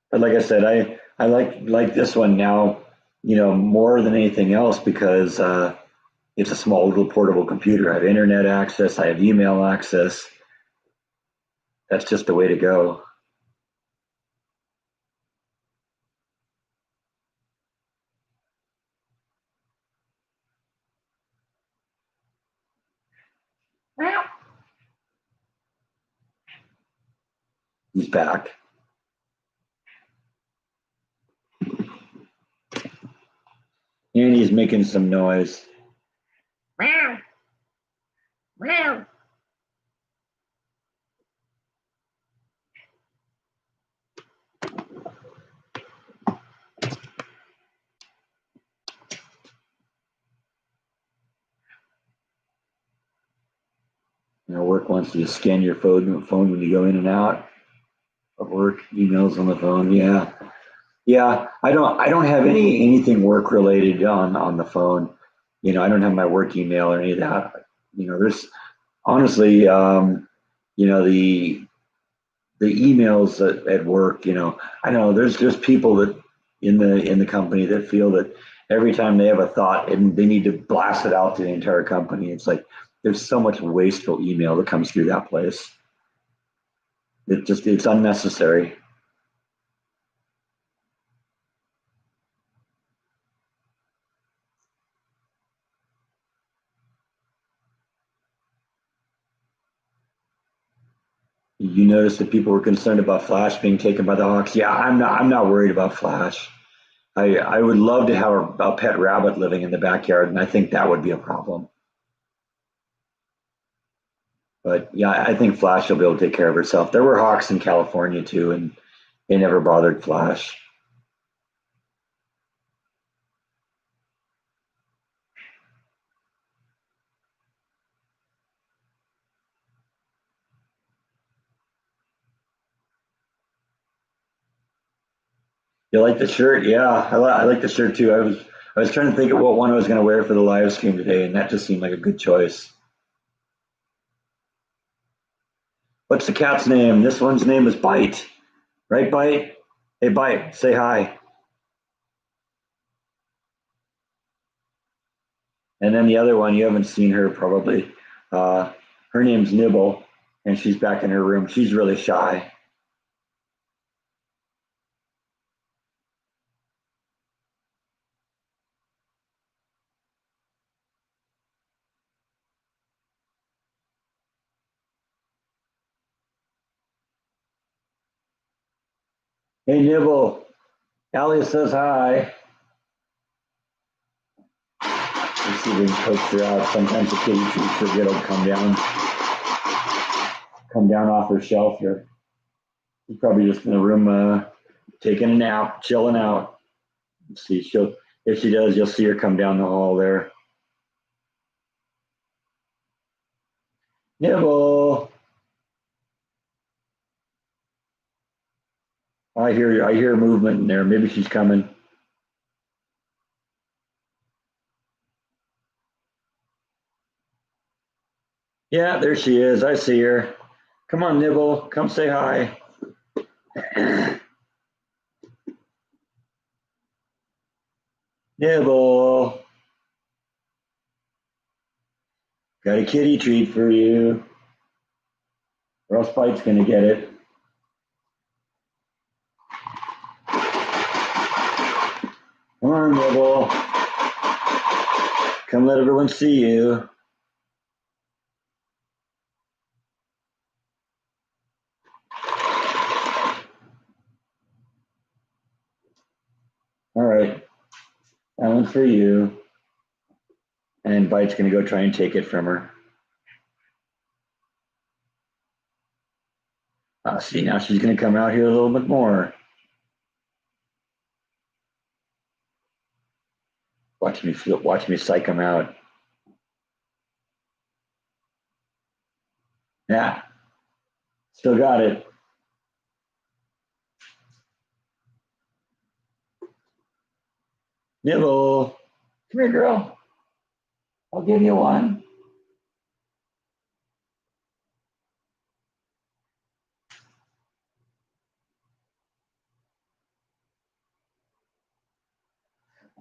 But like I said, I like this one now, more than anything else because it's a small little portable computer. I have internet access. I have email access. That's just the way to go. Meow. He's back. And he's making some noise. Meow. Meow. Work wants you to scan your phone when you go in and out of work. Emails on the phone. Yeah, yeah. I don't have anything work related on the phone. I don't have my work email or any of that. There's honestly, the emails at work. I know there's just people that in the company that feel that every time they have a thought and they need to blast it out to the entire company. It's like there's so much wasteful email that comes through that place. It's unnecessary. You notice that people were concerned about Flash being taken by the Hawks. Yeah, I'm not worried about Flash. I would love to have a pet rabbit living in the backyard, and I think that would be a problem. But yeah, I think Flash will be able to take care of herself. There were hawks in California too, and they never bothered Flash. You like the shirt? Yeah, I like the shirt too. I was trying to think of what one I was going to wear for the live stream today, and that just seemed like a good choice. What's the cat's name? This one's name is Bite, right? Bite. Hey, Bite, say hi. And then the other one, you haven't seen her probably. Uh, Her name's Nibble, and she's back in her room. She's really shy. Hey, Nibble. Allie says hi. Let's see if we can coax her out. Sometimes the kitty treats forget will come down off her shelf here. She's probably just in the room taking a nap, chilling out. Let's see, if she does, you'll see her come down the hall there. Nibble. I hear movement in there. Maybe she's coming. Yeah, there she is. I see her. Come on, Nibble. Come say hi. Nibble. Got a kitty treat for you. Or else Spike's gonna get it. Come on, Nibble. Come let everyone see you. All right. That one's for you. And Bite's gonna go try and take it from her. See, now she's gonna come out here a little bit more. Watch me psych him out. Yeah, still got it. Nibble. Come here, girl. I'll give you one.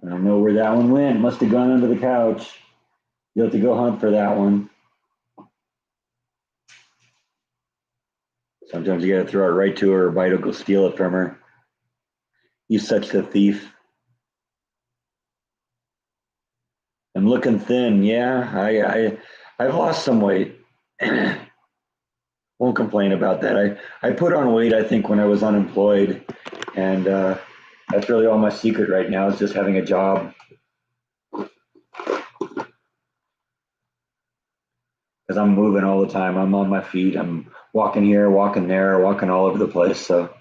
I don't know where that one went. Must have gone under the couch. You'll have to go hunt for that one. Sometimes you gotta throw it right to her, or Bite will go steal it from her. He's such a thief. I'm looking thin. Yeah, I've lost some weight. Won't complain about that. I put on weight, I think, when I was unemployed, and that's really all my secret right now is just having a job. Because I'm moving all the time. I'm on my feet. I'm walking here, walking there, walking all over the place. So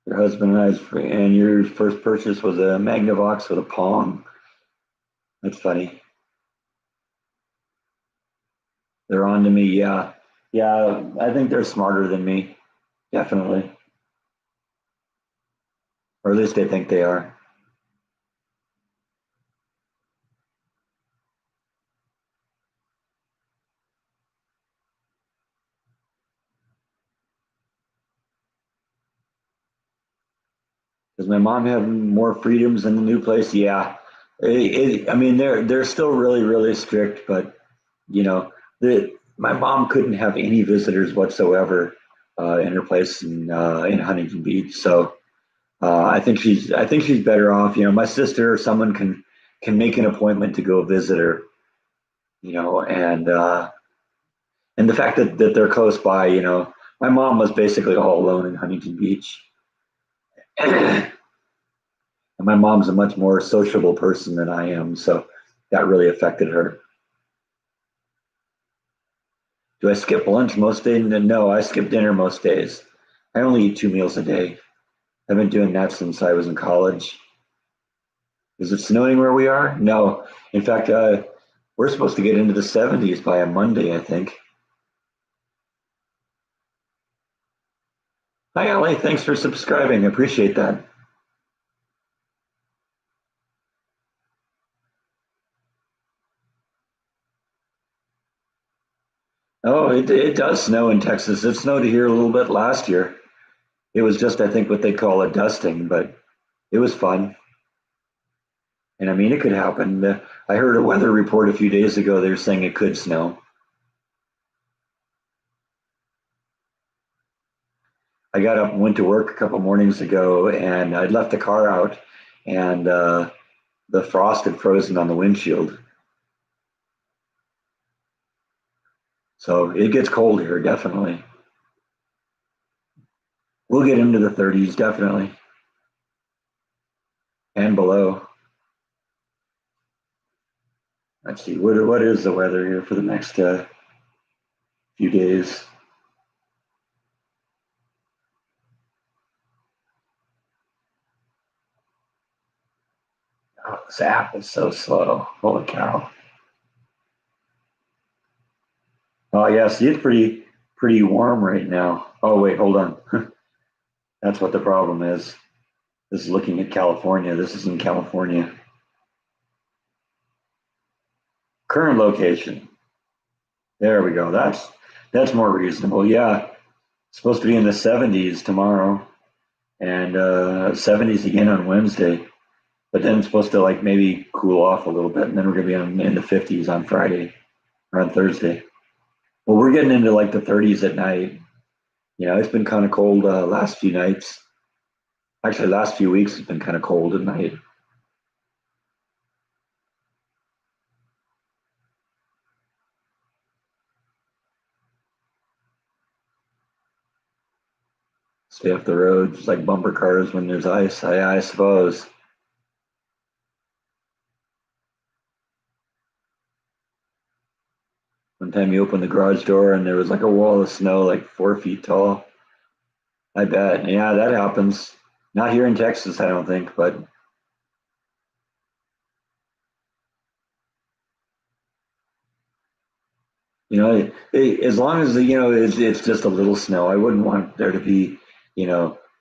your husband and I's and your first purchase was a Magnavox with a Pong. That's funny. They're on to me. Yeah. Yeah. I think they're smarter than me. Definitely. Or at least they think they are. Does my mom have more freedoms in the new place? Yeah. I mean, they're still really, really strict, but you know, my mom couldn't have any visitors whatsoever in her place in Huntington Beach. So I think she's better off. You know, my sister or someone can make an appointment to go visit her. You know, and the fact that they're close by. You know, my mom was basically all alone in Huntington Beach, and my mom's a much more sociable person than I am, so that really affected her. Do I skip lunch most days? No, I skip dinner most days. I only eat 2 meals a day. I've been doing that since I was in college. Is it snowing where we are? No. In fact, we're supposed to get into the 70s by a Monday, I think. Hi, Ali. Thanks for subscribing. I appreciate that. Oh, it does snow in Texas. It snowed here a little bit last year. It was just, I think, what they call a dusting, but it was fun. And I mean, it could happen. I heard a weather report a few days ago. They were saying it could snow. I got up and went to work a couple mornings ago, and I'd left the car out, and the frost had frozen on the windshield. So it gets cold here, definitely. We'll get into the 30s, definitely, and below. Let's see, what is the weather here for the next few days? Oh, this app is so slow. Holy cow. Oh, yeah, see, it's pretty warm right now. Oh, wait, hold on. That's what the problem is. This is looking at California. This is in California. Current location. There we go. That's more reasonable. Yeah, it's supposed to be in the 70s tomorrow, and 70s again on Wednesday. But then it's supposed to like maybe cool off a little bit, and then we're gonna be in the 50s on Friday or on Thursday. Well, we're getting into like the 30s at night. It's been kind of cold last few nights. Actually, last few weeks has been kind of cold at night. Stay off the roads like bumper cars when there's ice. I suppose. One time you opened the garage door and there was like a wall of snow like 4 feet tall. I bet. Yeah, that happens. Not here in Texas, I don't think, but as long as it's just a little snow. I wouldn't want there to be,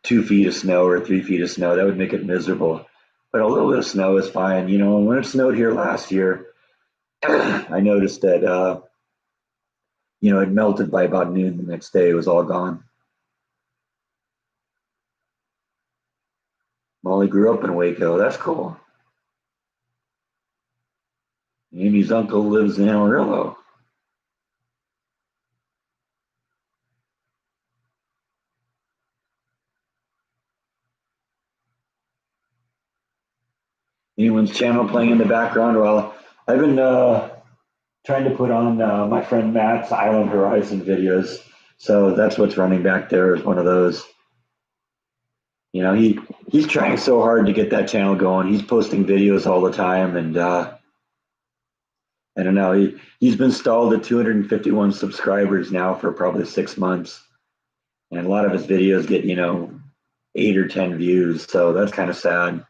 2 feet of snow or 3 feet of snow. That would make it miserable. But a little bit of snow is fine. When it snowed here last year, I noticed that it melted by about noon the next day. It was all gone. Molly grew up in Waco. That's cool. Amy's uncle lives in Amarillo. Anyone's channel playing in the background? Well, I've been trying to put on my friend Matt's Island Horizon videos. So that's what's running back there is one of those. He's trying so hard to get that channel going. He's posting videos all the time, and I don't know. He's been stalled at 251 subscribers now for probably 6 months, and a lot of his videos get 8 or 10 views. So that's kind of sad.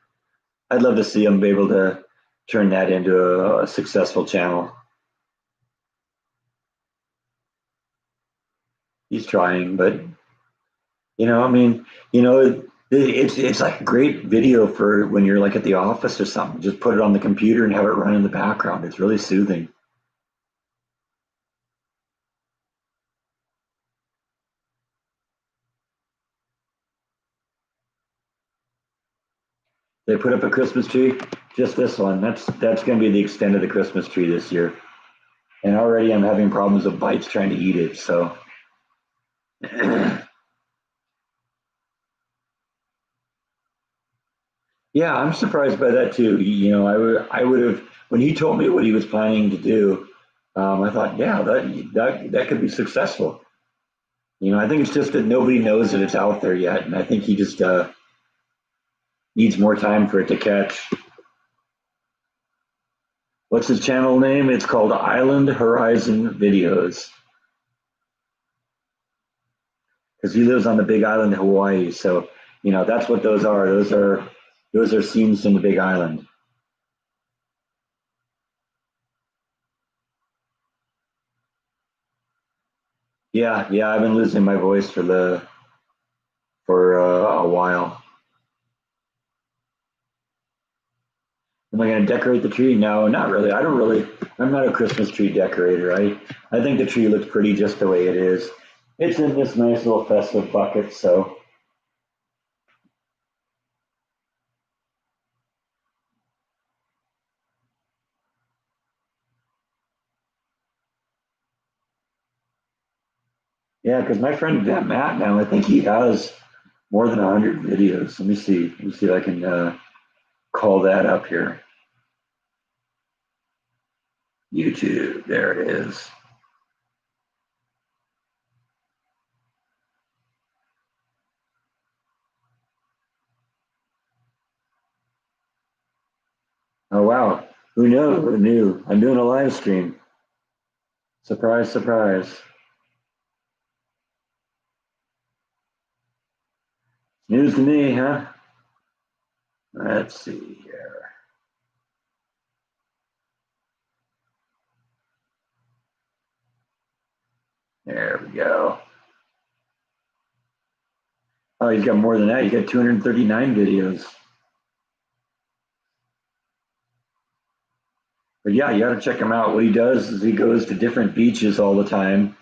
I'd love to see him be able to turn that into a successful channel. He's trying, but I mean, it's like great video for when you're like at the office or something. Just put it on the computer and have it run in the background. It's really soothing. They put up a Christmas tree, just this one. That's going to be the extent of the Christmas tree this year. And already I'm having problems with bites trying to eat it. So, yeah, I'm surprised by that too. I would have when he told me what he was planning to do. I thought, yeah, that could be successful. I think it's just that nobody knows that it's out there yet, and I think he just needs more time for it to catch. What's his channel name? It's called Island Horizon Videos because he lives on the Big Island, Hawaii. So that's what those are. Those are scenes from the Big Island. Yeah, yeah. I've been losing my voice for a while. Am I going to decorate the tree? No, not really. I don't really. I'm not a Christmas tree decorator. I think the tree looks pretty just the way it is. It's in this nice little festive bucket, so yeah. Because my friend Matt now, I think he has more than 100 videos. Let me see. Let me see if I can call that up here. YouTube. There it is. Oh wow. Who knew? Who knew? I'm doing a live stream. Surprise, surprise. News to me, huh? Let's see here. There we go. Oh, he's got more than that. He's got 239 videos. But yeah, you got to check him out. What he does is he goes to different beaches all the time,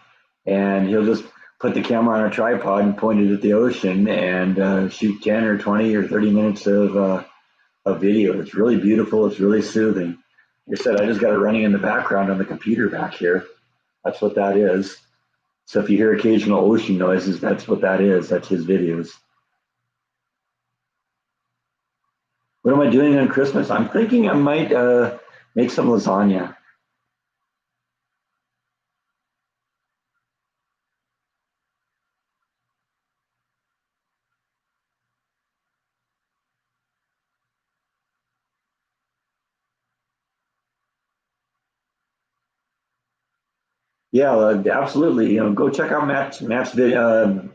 and he'll just put the camera on a tripod and point it at the ocean and shoot 10 or 20 or 30 minutes of video. It's really beautiful. It's really soothing. Like I said, I just got it running in the background on the computer back here. That's what that is. So if you hear occasional ocean noises, that's what that is. That's his videos. What am I doing on Christmas? I'm thinking I might make some lasagna. Yeah, absolutely. Go check out Matt's video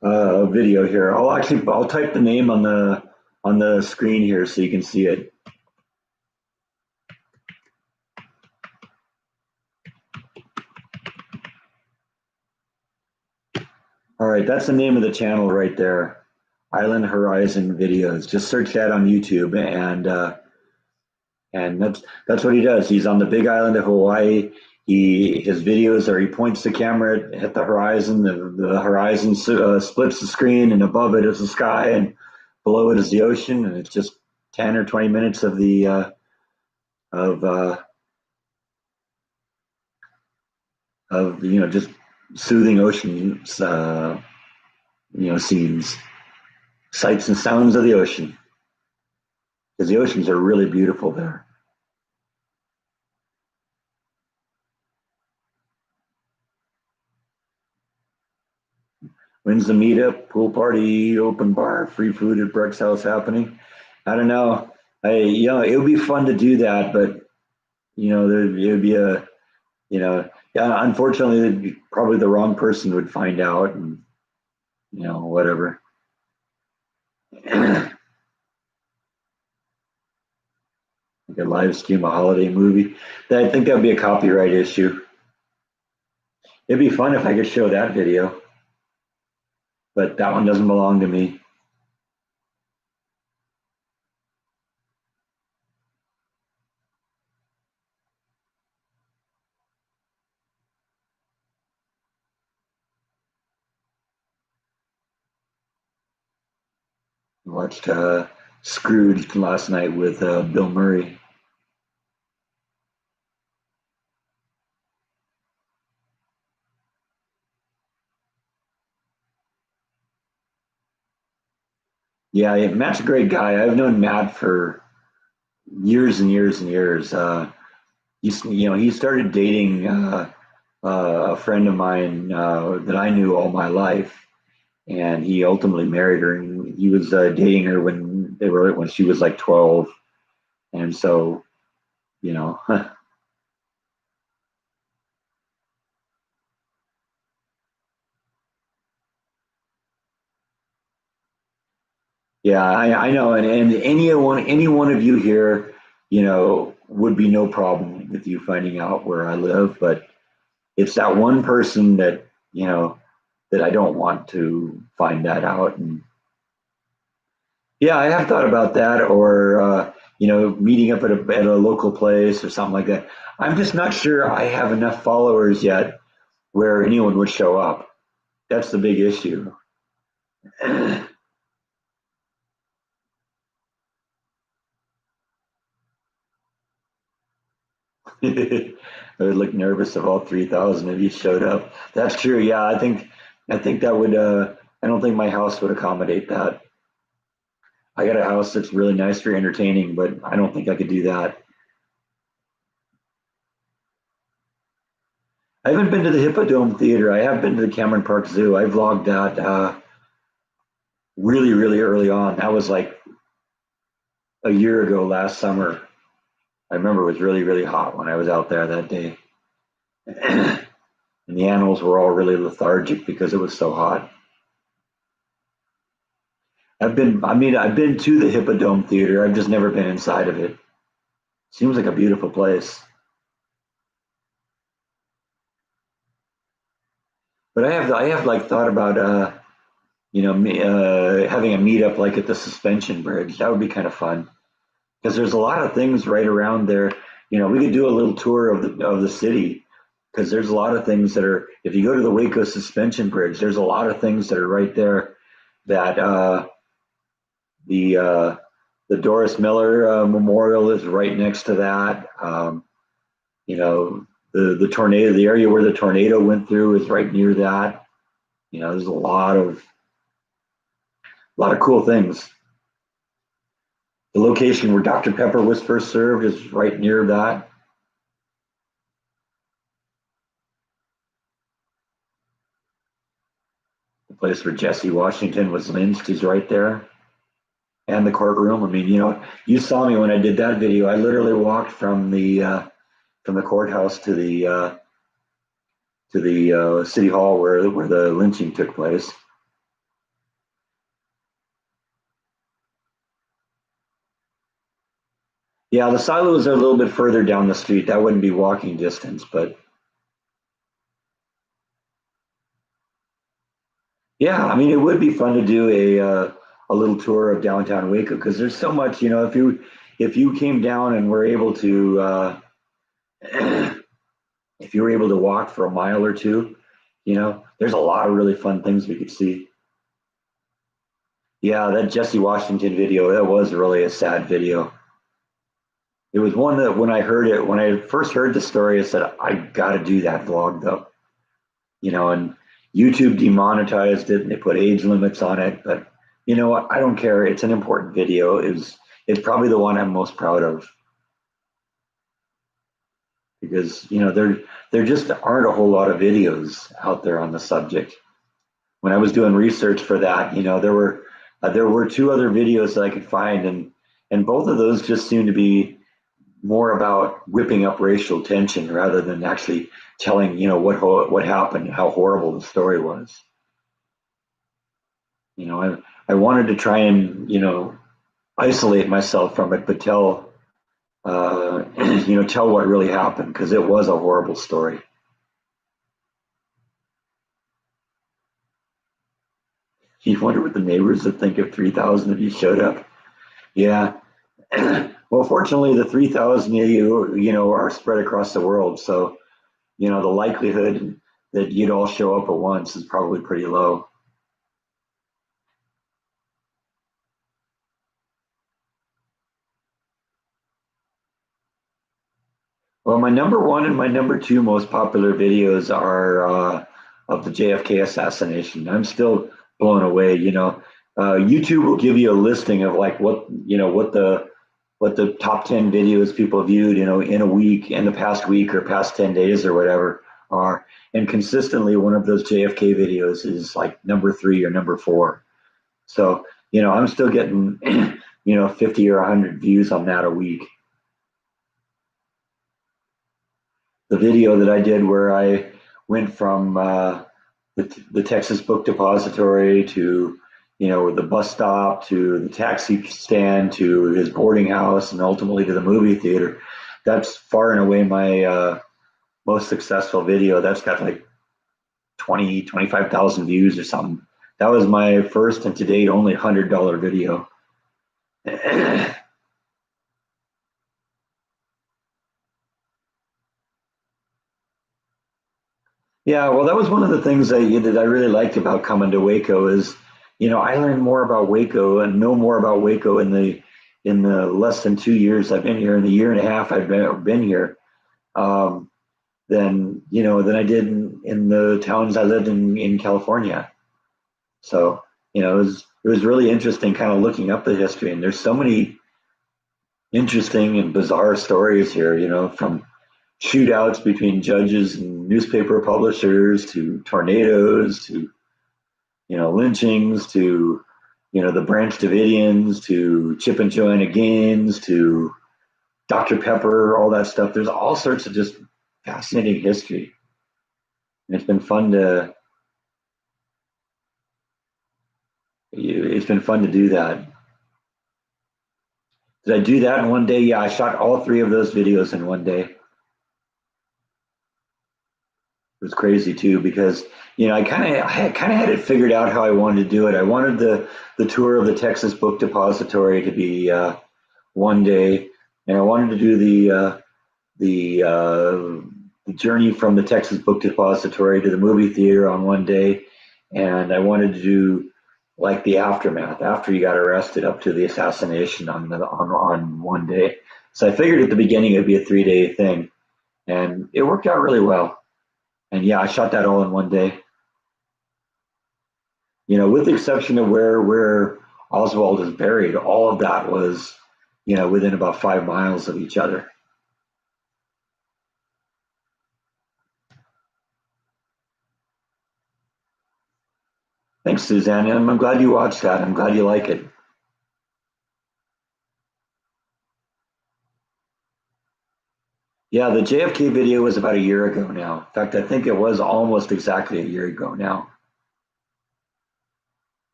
here. I'll type the name on the screen here so you can see it. All right, that's the name of the channel right there, Island Horizon Videos. Just search that on YouTube, and that's what he does. He's on the Big Island of Hawaii. His videos are he points the camera at the horizon. The horizon splits the screen, and above it is the sky, and below it is the ocean. And it's just 10 or 20 minutes of the of just soothing ocean scenes, sights and sounds of the ocean, because the oceans are really beautiful there. When's the meetup, pool party, open bar, free food at Breck's house happening? I don't know. It would be fun to do that, but it would be yeah. Unfortunately, probably the wrong person would find out, and whatever. Like a live stream a holiday movie. I think that would be a copyright issue. It'd be fun if I could show that video, but that one doesn't belong to me. I watched Scrooge last night with Bill Murray. Yeah, Matt's a great guy. I've known Matt for years and years and years. He started dating a friend of mine that I knew all my life, and he ultimately married her. And he was dating her when she was like 12, and so you know, yeah, I know, and any one of you here, would be no problem with you finding out where I live, but it's that one person that that I don't want to find that out. And yeah, I have thought about that, or meeting up at a local place or something like that. I'm just not sure I have enough followers yet where anyone would show up. That's the big issue. I would look nervous if all 3,000 of you showed up. That's true. Yeah, I think that would. I don't think my house would accommodate that. I got a house that's really nice for entertaining, but I don't think I could do that. I haven't been to the Hippodrome Theater. I have been to the Cameron Park Zoo. I vlogged that really, really early on. That was like a year ago last summer. I remember it was really, really hot when I was out there that day. And the animals were all really lethargic because it was so hot. I've been to the Hippodrome Theater. I've just never been inside of it. Seems like a beautiful place. But I have like thought about having a meetup like at the suspension bridge. That would be kind of fun because there's a lot of things right around there. we could do a little tour of the city because there's a lot of things that are. If you go to the Waco Suspension Bridge, there's a lot of things that are right there that the the Doris Miller Memorial is right next to that. The tornado, the area where the tornado went through is right near that. There's a lot of cool things. The location where Dr. Pepper was first served is right near that. The place where Jesse Washington was lynched is right there. And the courtroom. I mean, you saw me when I did that video. I literally walked from the courthouse to the city hall where the lynching took place. Yeah, the silos are a little bit further down the street. That wouldn't be walking distance, but yeah, I mean, it would be fun to do a little tour of downtown Waco because there's so much. If you came down and were able to if you were able to walk for a mile or two, there's a lot of really fun things we could see. Yeah, that Jesse Washington video, that was really a sad video. It was one that when I first heard the story, I said, I got to do that vlog though. And YouTube demonetized it and they put age limits on it. But you know what? I don't care. It's an important video. It's probably the one I'm most proud of because there just aren't a whole lot of videos out there on the subject. When I was doing research for that, there were two other videos that I could find, and both of those just seem to be more about whipping up racial tension rather than actually telling what happened, how horrible the story was. I wanted to try and isolate myself from it, but tell tell what really happened because it was a horrible story. You wonder what the neighbors would think if 3,000 of you showed up. Yeah. Well, fortunately, the 3,000 of you are spread across the world, so the likelihood that you'd all show up at once is probably pretty low. Well, my number one and my number two most popular videos are of the JFK assassination. I'm still blown away. YouTube will give you a listing of like what the top 10 videos people viewed, in a week, in the past week or past 10 days or whatever are. And consistently, one of those JFK videos is like number 3 or number 4. So, I'm still getting, 50 or 100 views on that a week. The video that I did where I went from the Texas Book Depository to the bus stop to the taxi stand to his boarding house and ultimately to the movie theater. That's far and away my most successful video. That's got like 25,000 views or something. That was my first and to date only $100 video. Yeah, well, that was one of the things that I really liked about coming to Waco is, I learned more about Waco and know more about Waco in the less than 2 years I've been here, in the year and a half I've been here, um, than I did in the towns I lived in California. So, it was really interesting kind of looking up the history, and there's so many interesting and bizarre stories here, from shootouts between judges and newspaper publishers to tornadoes to lynchings to the Branch Davidians to Chip and Joanna Gaines to Dr. Pepper, all that stuff. There's all sorts of just fascinating history, and it's been fun to do that. Did I do that in one day? Yeah, I shot all 3 of those videos in one day. It was crazy too because I kind of had it figured out how I wanted to do it. I wanted the tour of the Texas Book Depository to be one day, and I wanted to do the journey from the Texas Book Depository to the movie theater on one day, and I wanted to do like the aftermath after he got arrested up to the assassination on one day. So I figured at the beginning it'd be a 3 day thing, and it worked out really well. And yeah, I shot that all in one day. With the exception of where Oswald is buried, all of that was, within about 5 miles of each other. Thanks, Suzanne. I'm glad you watched that. I'm glad you like it. Yeah, the JFK video was about a year ago now. In fact, I think it was almost exactly a year ago now.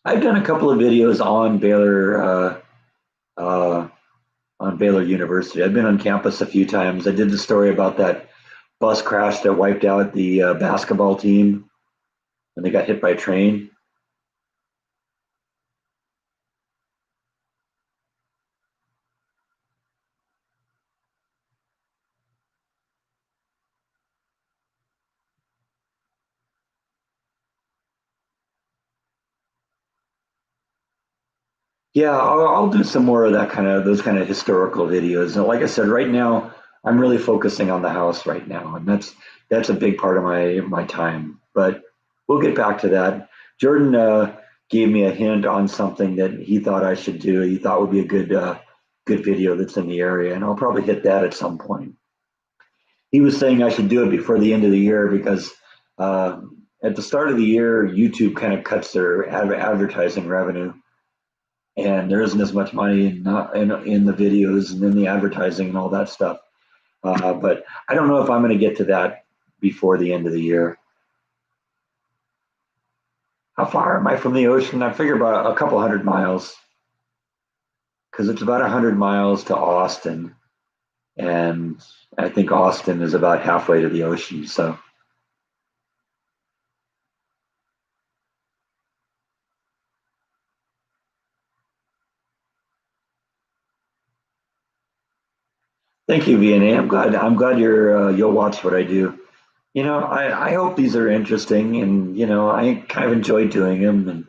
I've done a couple of videos on Baylor University. I've been on campus a few times. I did the story about that bus crash that wiped out the basketball team when they got hit by a train. Yeah, I'll do some more of those kind of historical videos. And like I said, right now I'm really focusing on the house right now, and that's a big part of my time. But we'll get back to that. Jordan gave me a hint on something that he thought I should do. He thought would be a good video that's in the area, and I'll probably hit that at some point. He was saying I should do it before the end of the year because uh, at the start of the year, YouTube kind of cuts their advertising revenue, and there isn't as much money in the videos and in the advertising and all that stuff. But I don't know if I'm going to get to that before the end of the year. How far am I from the ocean? I figure about a couple 100 miles because it's about 100 miles to Austin, and I think Austin is about halfway to the ocean. So thank you, VNA. I'm glad you'll watch what I do. I hope these are interesting, and I kind of enjoy doing them, and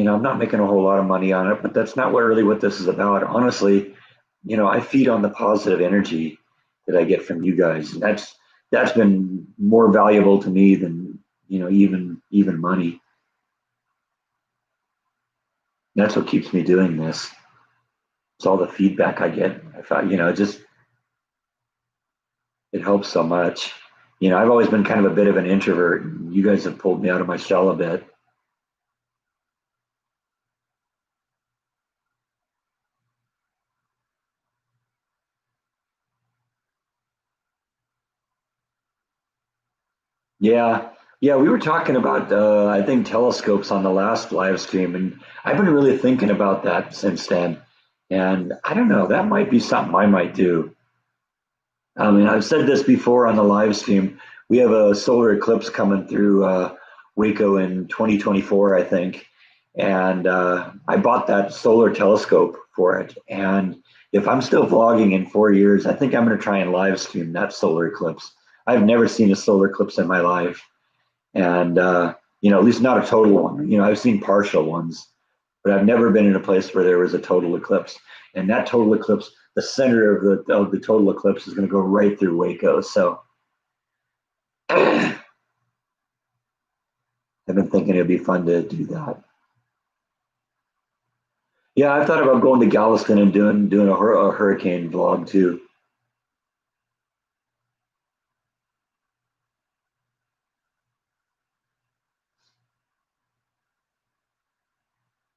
I'm not making a whole lot of money on it, but that's not really what this is about. Honestly, I feed on the positive energy that I get from you guys. And that's been more valuable to me than, even money. That's what keeps me doing this. It's all the feedback I get. I thought, just it helps so much. I've always been kind of a bit of an introvert, and you guys have pulled me out of my shell a bit. Yeah, yeah, we were talking about I think telescopes on the last live stream, and I've been really thinking about that since then. And I don't know, that might be something I might do. I mean, I've said this before on the live stream. We have a solar eclipse coming through Waco in 2024, I think. And I bought that solar telescope for it. And if I'm still vlogging in 4 years, I think I'm going to try and live stream that solar eclipse. I've never seen a solar eclipse in my life. And, at least not a total one. I've seen partial ones, but I've never been in a place where there was a total eclipse. And that total eclipse, the center of the total eclipse is going to go right through Waco. So I've been thinking it'd be fun to do that. Yeah, I've thought about going to Galveston and doing a hurricane vlog too.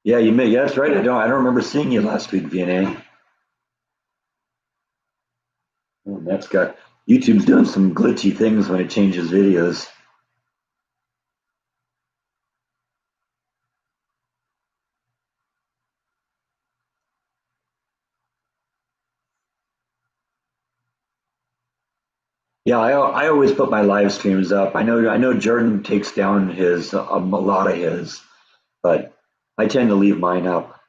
Yeah, you may. Yeah, that's right. I don't remember seeing you last week, VNA. Oh, that's got YouTube's doing some glitchy things when it changes videos. Yeah, I always put my live streams up. I know Jordan takes down his a lot of his, but I tend to leave mine up.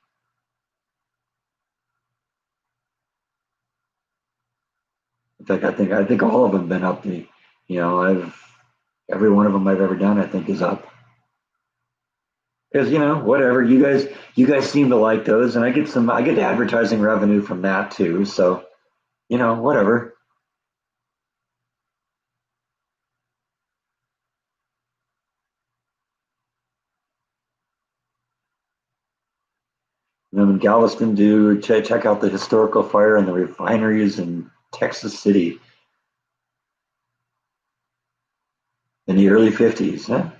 In fact, I think all of them have been up. I've every one of them I've ever done, I think, is up. Because whatever you guys seem to like those, and I get advertising revenue from that too. So whatever. In Galveston, do check out the historical fire and the refineries in Texas City in the early '50s. Huh?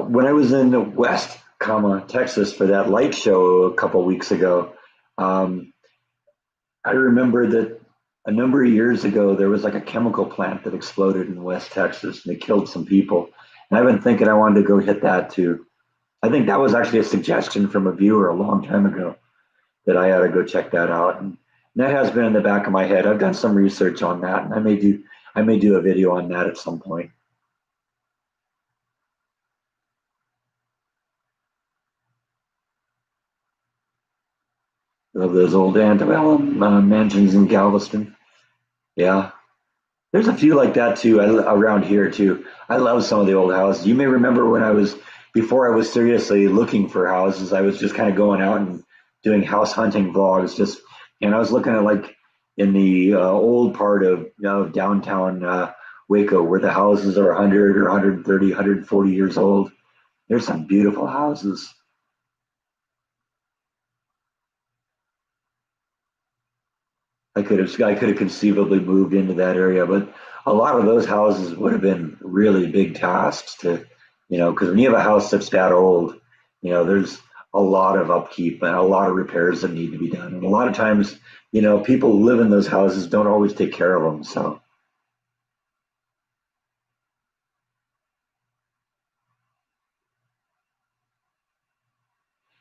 When I was in the West, Texas for that light show a couple weeks ago, um, I remember that a number of years ago there was like a chemical plant that exploded in West Texas and it killed some people. And I've been thinking I wanted to go hit that too. I think that was actually a suggestion from a viewer a long time ago that I ought to go check that out. And that has been in the back of my head. I've done some research on that, and I may do a video on that at some point. Of those old antebellum mansions in Galveston. Yeah, there's a few like that too around here too. I love some of the old houses. You may remember when before I was seriously looking for houses, I was just kind of going out and doing house hunting vlogs. And I was looking at like in the old part of downtown Waco, where the houses are 100 or 130, 140 years old. There's some beautiful houses. I could have conceivably moved into that area, but a lot of those houses would have been really big tasks because when you have a house that's that old, there's a lot of upkeep and a lot of repairs that need to be done. And a lot of times, people who live in those houses don't always take care of them. So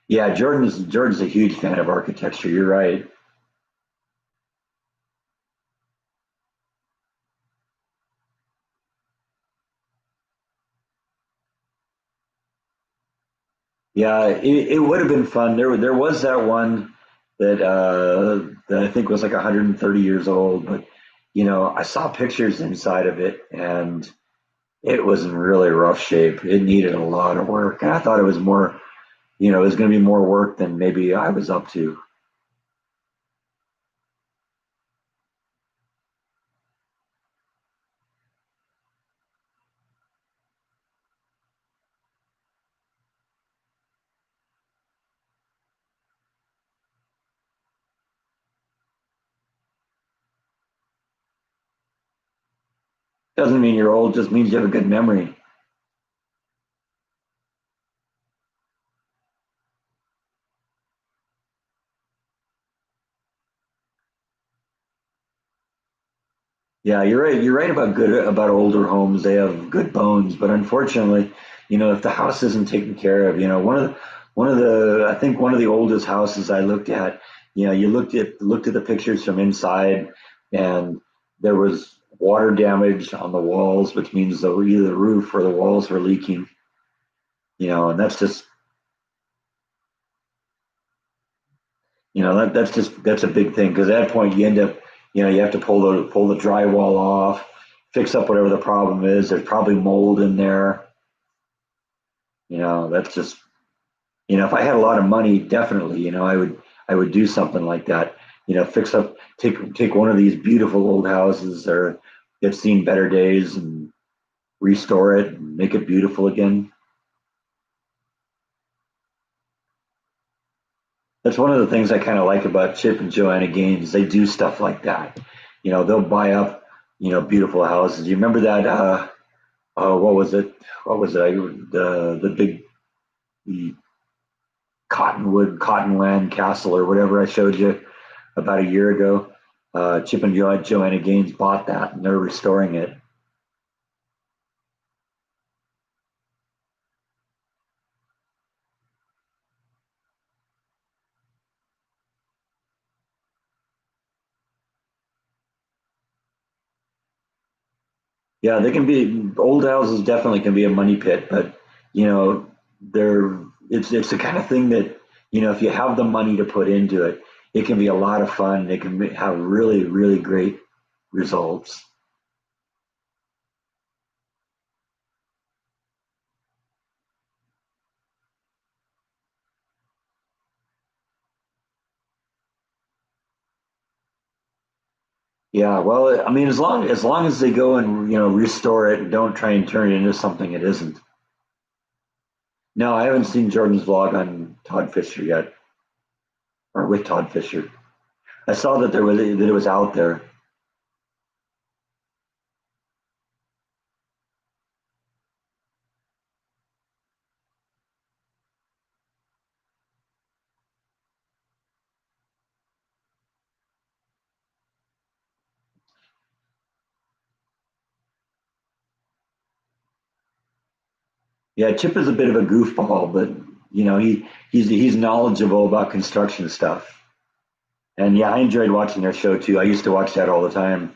yeah, Jordan's a huge fan of architecture. You're right. Yeah, it would have been fun. There was that one that I think was like 130 years old, but I saw pictures inside of it, and it was in really rough shape. It needed a lot of work, and I thought it was going to be more work than maybe I was up to. Doesn't mean you're old, just means you have a good memory. Yeah, you're right. You're right about older homes. They have good bones, but unfortunately, if the house isn't taken care of, I think one of the oldest houses I looked at, you looked at the pictures from inside, and there was water damage on the walls, which means either the roof or the walls were leaking. And that's a big thing because at that point you end up, you have to pull the drywall off, fix up whatever the problem is. There's probably mold in there. That's just, if I had a lot of money, definitely, I would do something like that. Fix up, take one of these beautiful old houses or it's seen better days and restore it and make it beautiful again. That's one of the things I kind of like about Chip and Joanna Gaines. They do stuff like that. They'll buy up, beautiful houses. You remember that? What was it? What was it? The big the Cottonland Castle or whatever I showed you about a year ago. Chip and Joanna Gaines bought that and they're restoring it. Yeah, they can be old houses definitely can be a money pit, but you know, they're it's the kind of thing that if you have the money to put into it, it can be a lot of fun. It can have really great. results. Yeah, well, I mean, as long as they go and restore it and don't try and turn it into something it isn't. No, I haven't seen Jordan's vlog on Todd Fisher yet, or with Todd Fisher. I saw that it was out there. Yeah, Chip is a bit of a goofball, but he's knowledgeable about construction stuff. And yeah, I enjoyed watching their show too. I used to watch that all the time.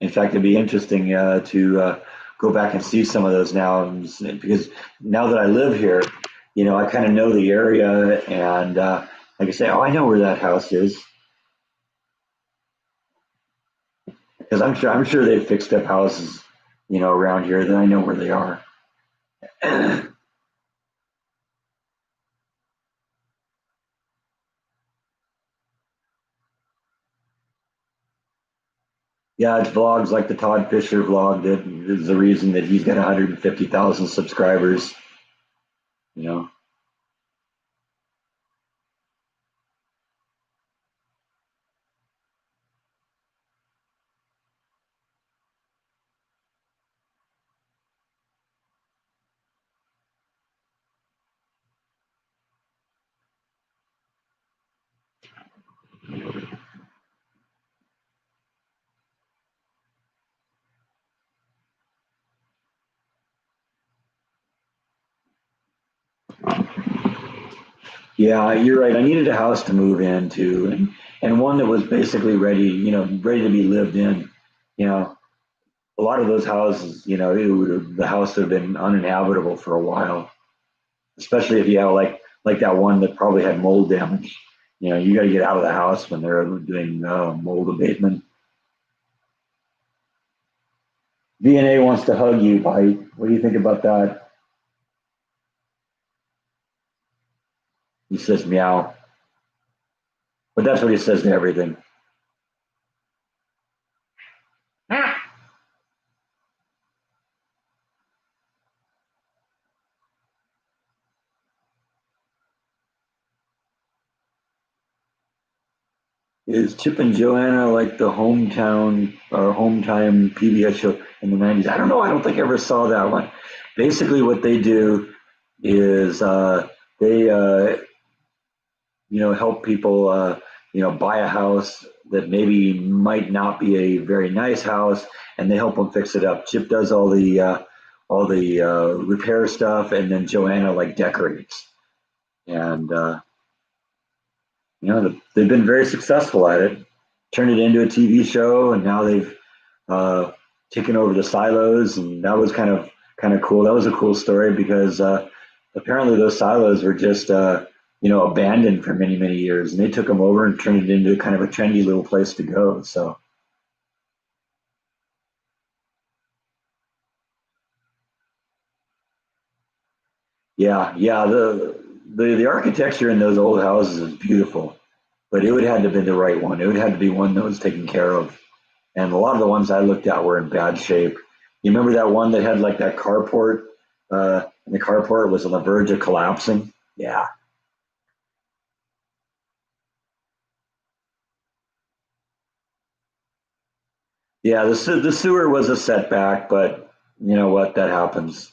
In fact, it'd be interesting to go back and see some of those now, because now that I live here, I kind of know the area, and I can say, "Oh, I know where that house is," because I'm sure they've fixed up houses, around here that I know where they are. Yeah, it's vlogs like the Todd Fisher vlog that is the reason that he's got 150,000 subscribers. You know, yeah, you're right. I needed a house to move into, and one that was basically ready, ready to be lived in. You know, a lot of those houses, the house would have been uninhabitable for a while, especially if you have like that one that probably had mold damage. You got to get out of the house when they're doing mold abatement. VNA wants to hug you, Bite. What do you think about that? He says meow, but that's what he says to everything. meow, Is Chip and Joanna like the hometown or hometime PBS show in the 90s? I don't know. I don't think I ever saw that one. Basically, what they do is they help people buy a house that maybe might not be a very nice house, and they help them fix it up. Chip does all the repair stuff, and then Joanna like decorates. And they've been very successful at it. Turned it into a TV show, and now they've uh, taken over the silos, and that was kind of cool. That was a cool story because apparently those silos were just abandoned for many many years, and they took them over and turned it into kind of a trendy little place to go. So yeah, yeah, the architecture in those old houses is beautiful, but it would have to be the right one. It would have to be one that was taken care of. And a lot of the ones I looked at were in bad shape. You remember that one that had like that carport, and the carport was on the verge of collapsing? Yeah, yeah. The sewer was a setback, but you know what? That happens.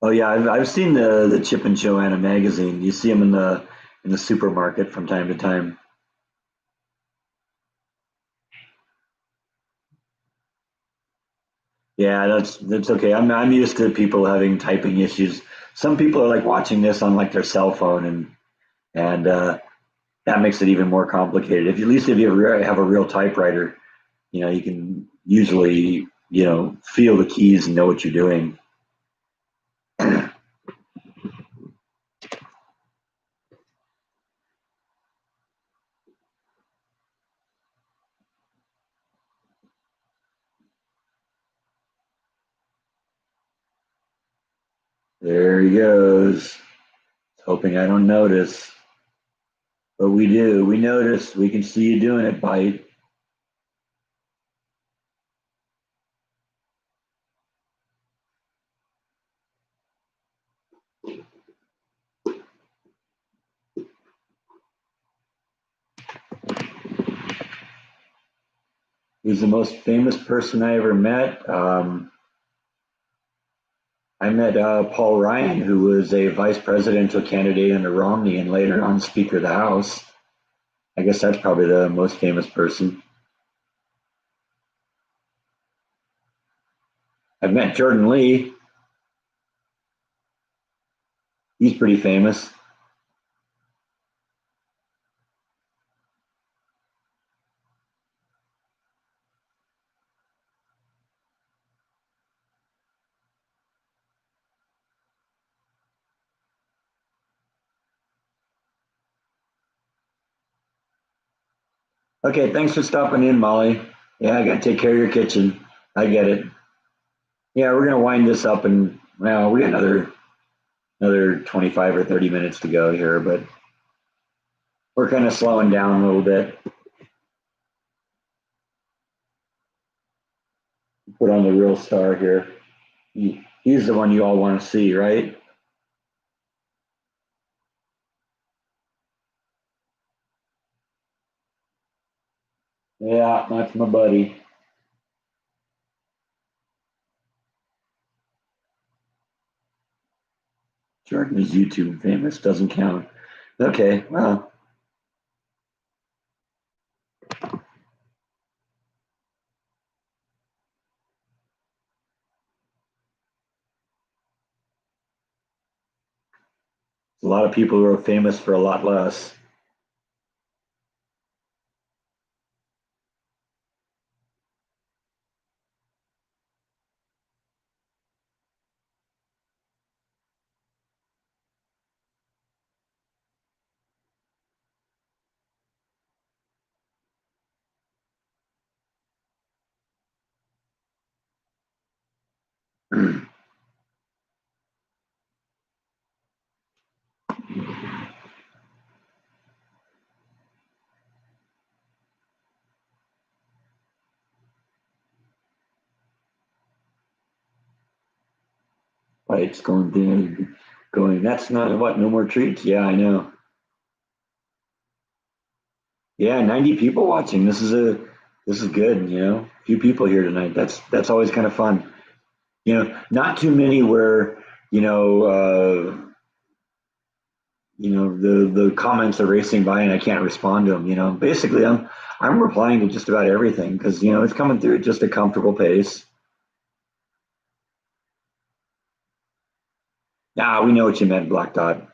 Oh yeah, I've seen the Chip and Joanna magazine. You see them in the supermarket from time to time. Yeah, that's okay. I'm used to people having typing issues. Some people are like watching this on like their cell phone, and that makes it even more complicated. If at least if you have a real typewriter, you can usually, feel the keys and know what you're doing. There he goes. Hoping I don't notice. But we do. We notice. We can see you doing it, Bite. He's the most famous person I ever met. I met Paul Ryan, who was a vice presidential candidate under Romney and later on Speaker of the House. I guess that's probably the most famous person. I've met Jordan Lee. He's pretty famous. Okay, thanks for stopping in, Molly. Yeah, I got to take care of your kitchen. I get it. Yeah, we're gonna wind this up, and well, we got another 25 or 30 minutes to go here, but we're kind of slowing down a little bit. Put on the real star here. He's the one you all want to see, right? Yeah, that's my buddy. Jordan is YouTube famous, doesn't count. Okay, well, a lot of people who are famous for a lot less. It's going big, going. That's not what. No more treats. Yeah, I know. Yeah, 90 people watching. This is good. A few people here tonight. That's always kind of fun. Not too many where the comments are racing by and I can't respond to them. Basically, I'm replying to just about everything because it's coming through at just a comfortable pace. Ah, we know what you meant, Black Dot.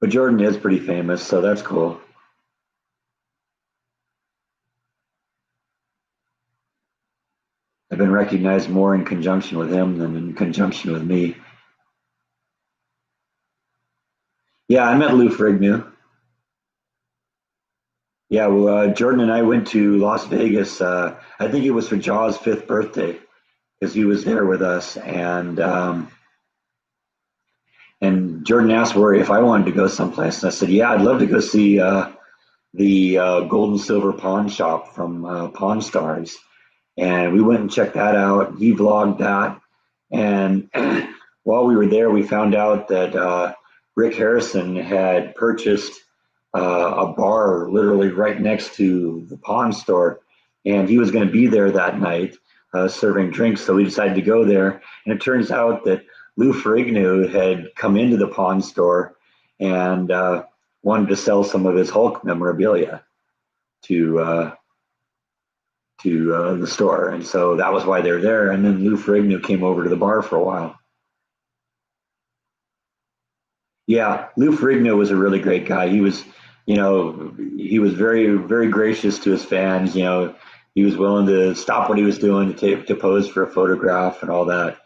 But Jordan is pretty famous, so that's cool. I've been recognized more in conjunction with him than in conjunction with me. Yeah, I met Lou Frignew. Yeah, well, Jordan and I went to Las Vegas. I think it was for Jaw's 5th birthday because he was there with us, and Jordan asked where if I wanted to go someplace, and I said, "Yeah, I'd love to go see the Gold and Silver Pawn Shop from Pawn Stars." And we went and checked that out. He vlogged that, and while we were there, we found out that Rick Harrison had purchased a bar literally right next to the pawn store, and he was going to be there that night serving drinks. So we decided to go there, and it turns out that Lou Ferrigno had come into the pawn store and wanted to sell some of his Hulk memorabilia to the store, and so that was why they were there. And then Lou Ferrigno came over to the bar for a while. Yeah, Lou Ferrigno was a really great guy. He was very gracious to his fans. He was willing to stop what he was doing to pose for a photograph and all that.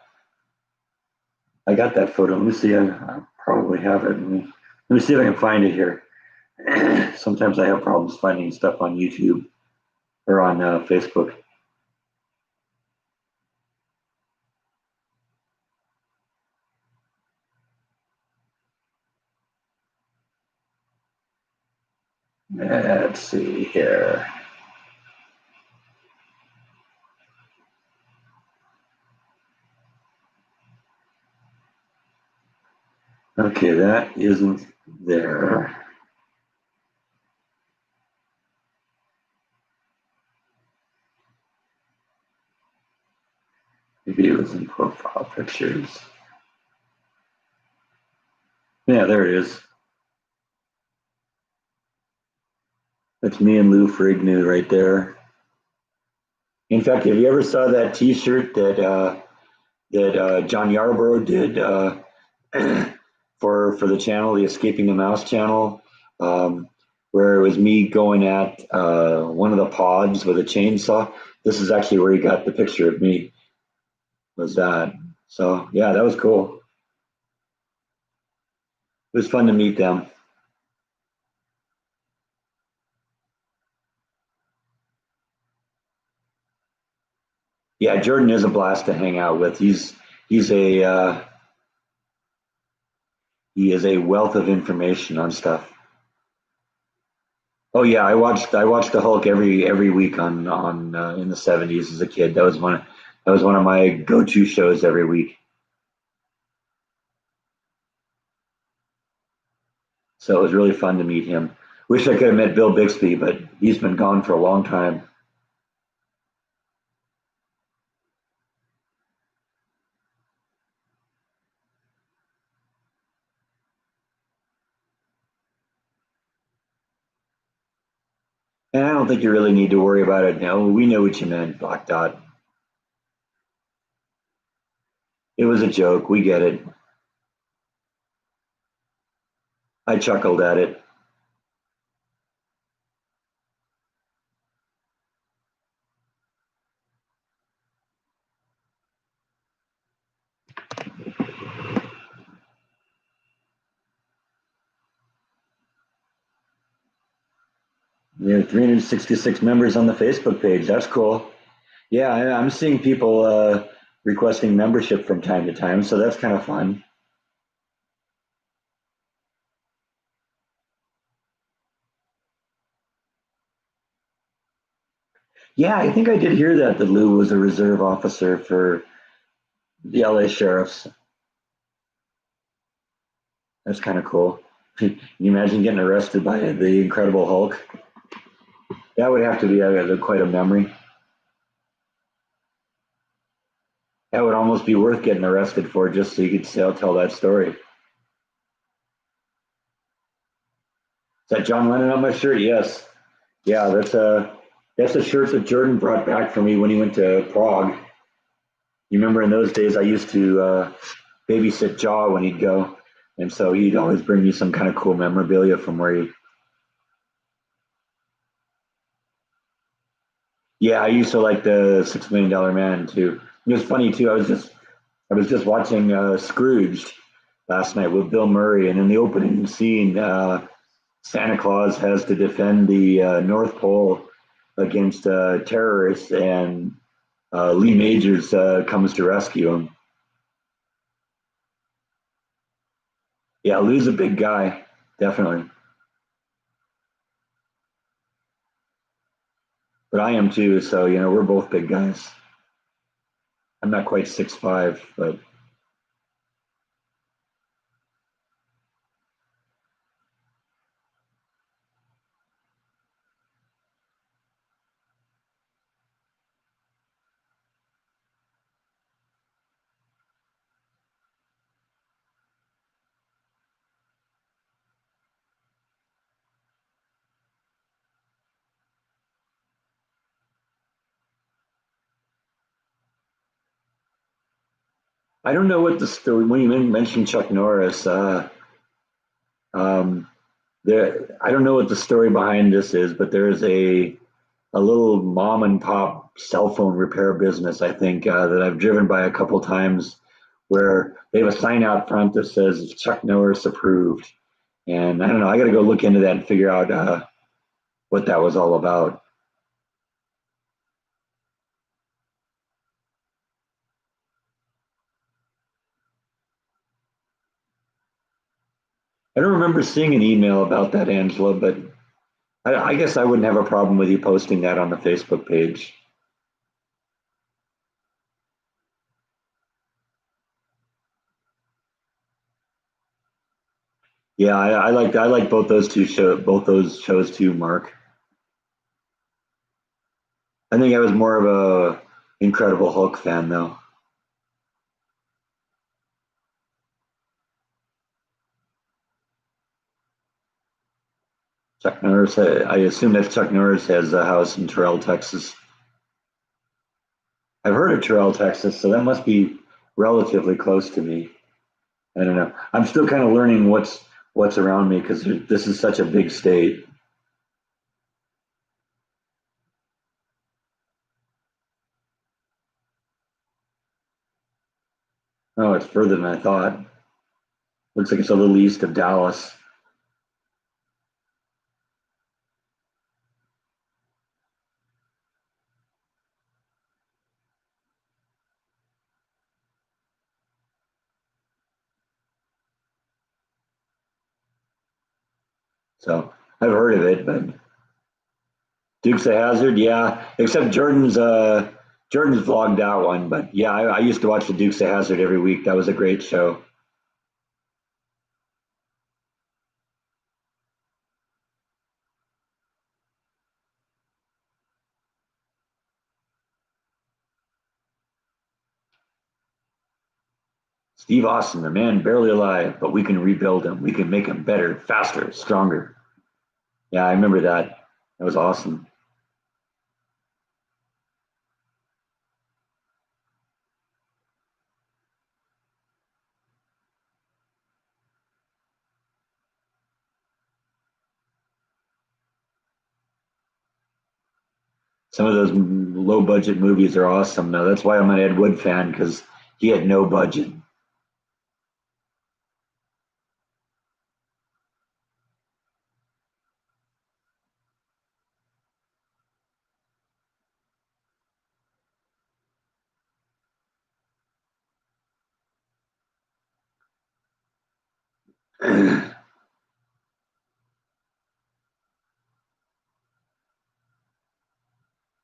I got that photo. Let me see. I probably have it. Let me see if I can find it here. Sometimes I have problems finding stuff on YouTube or on Facebook. Let's see here. Okay, that isn't there. Maybe it was in profile pictures. Yeah, there it is. That's me and Lou Ferrigno right there. In fact, have you ever saw that T-shirt that John Yarborough did for the channel, the Escaping the Mouse channel, where it was me going at one of the pods with a chainsaw? This is actually where he got the picture of me. Was that? So yeah, that was cool. It was fun to meet them. Yeah, Jordan is a blast to hang out with. He's a he is a wealth of information on stuff. Oh yeah, I watched the Hulk every week on in the '70s as a kid. That was one of my go-to shows every week. So it was really fun to meet him. Wish I could have met Bill Bixby, but he's been gone for a long time. And I don't think you really need to worry about it now. We know what you meant, Black Dot. It was a joke. We get it. I chuckled at it. You have 366 members on the Facebook page. That's cool. Yeah, I'm seeing people requesting membership from time to time, so that's kind of fun. Yeah, I think I did hear that Lou was a reserve officer for the LA Sheriffs. That's kind of cool. Can you imagine getting arrested by the Incredible Hulk? That would have to be quite a memory. That would almost be worth getting arrested for just so you could tell that story. Is that John Lennon on my shirt? Yes. Yeah, that's a shirt that Jordan brought back for me when he went to Prague. You remember in those days I used to babysit Jaw when he'd go, and so he'd always bring me some kind of cool memorabilia from where he. Yeah, I used to like the $6 Million Man too. It was funny too. I was just watching Scrooged last night with Bill Murray, and in the opening scene, Santa Claus has to defend the North Pole against terrorists, and Lee Majors comes to rescue him. Yeah, Lou's a big guy, definitely. But I am too, so we're both big guys. I'm not quite 6'5", but I don't know what the story, when you mentioned Chuck Norris, um, I don't know what the story behind this is, but there's a little mom and pop cell phone repair business, I think, that I've driven by a couple times where they have a sign out front that says Chuck Norris approved. And I don't know, I got to go look into that and figure out what that was all about. I don't remember seeing an email about that, Angela, but I guess I wouldn't have a problem with you posting that on the Facebook page. Yeah, I like both those shows too, Mark. I think I was more of a Incredible Hulk fan though. Chuck Norris, I assume that Chuck Norris has a house in Terrell, Texas. I've heard of Terrell, Texas, so that must be relatively close to me. I don't know. I'm still kind of learning what's around me because this is such a big state. Oh, it's further than I thought. Looks like it's a little east of Dallas. So I've heard of it, but Dukes of Hazard, yeah. Except Jordan's vlogged that one, but yeah, I used to watch the Dukes of Hazard every week. That was a great show. Steve Austin, the man barely alive, but we can rebuild him. We can make him better, faster, stronger. Yeah, I remember that. That was awesome. Some of those low budget movies are awesome. Now that's why I'm an Ed Wood fan because he had no budget.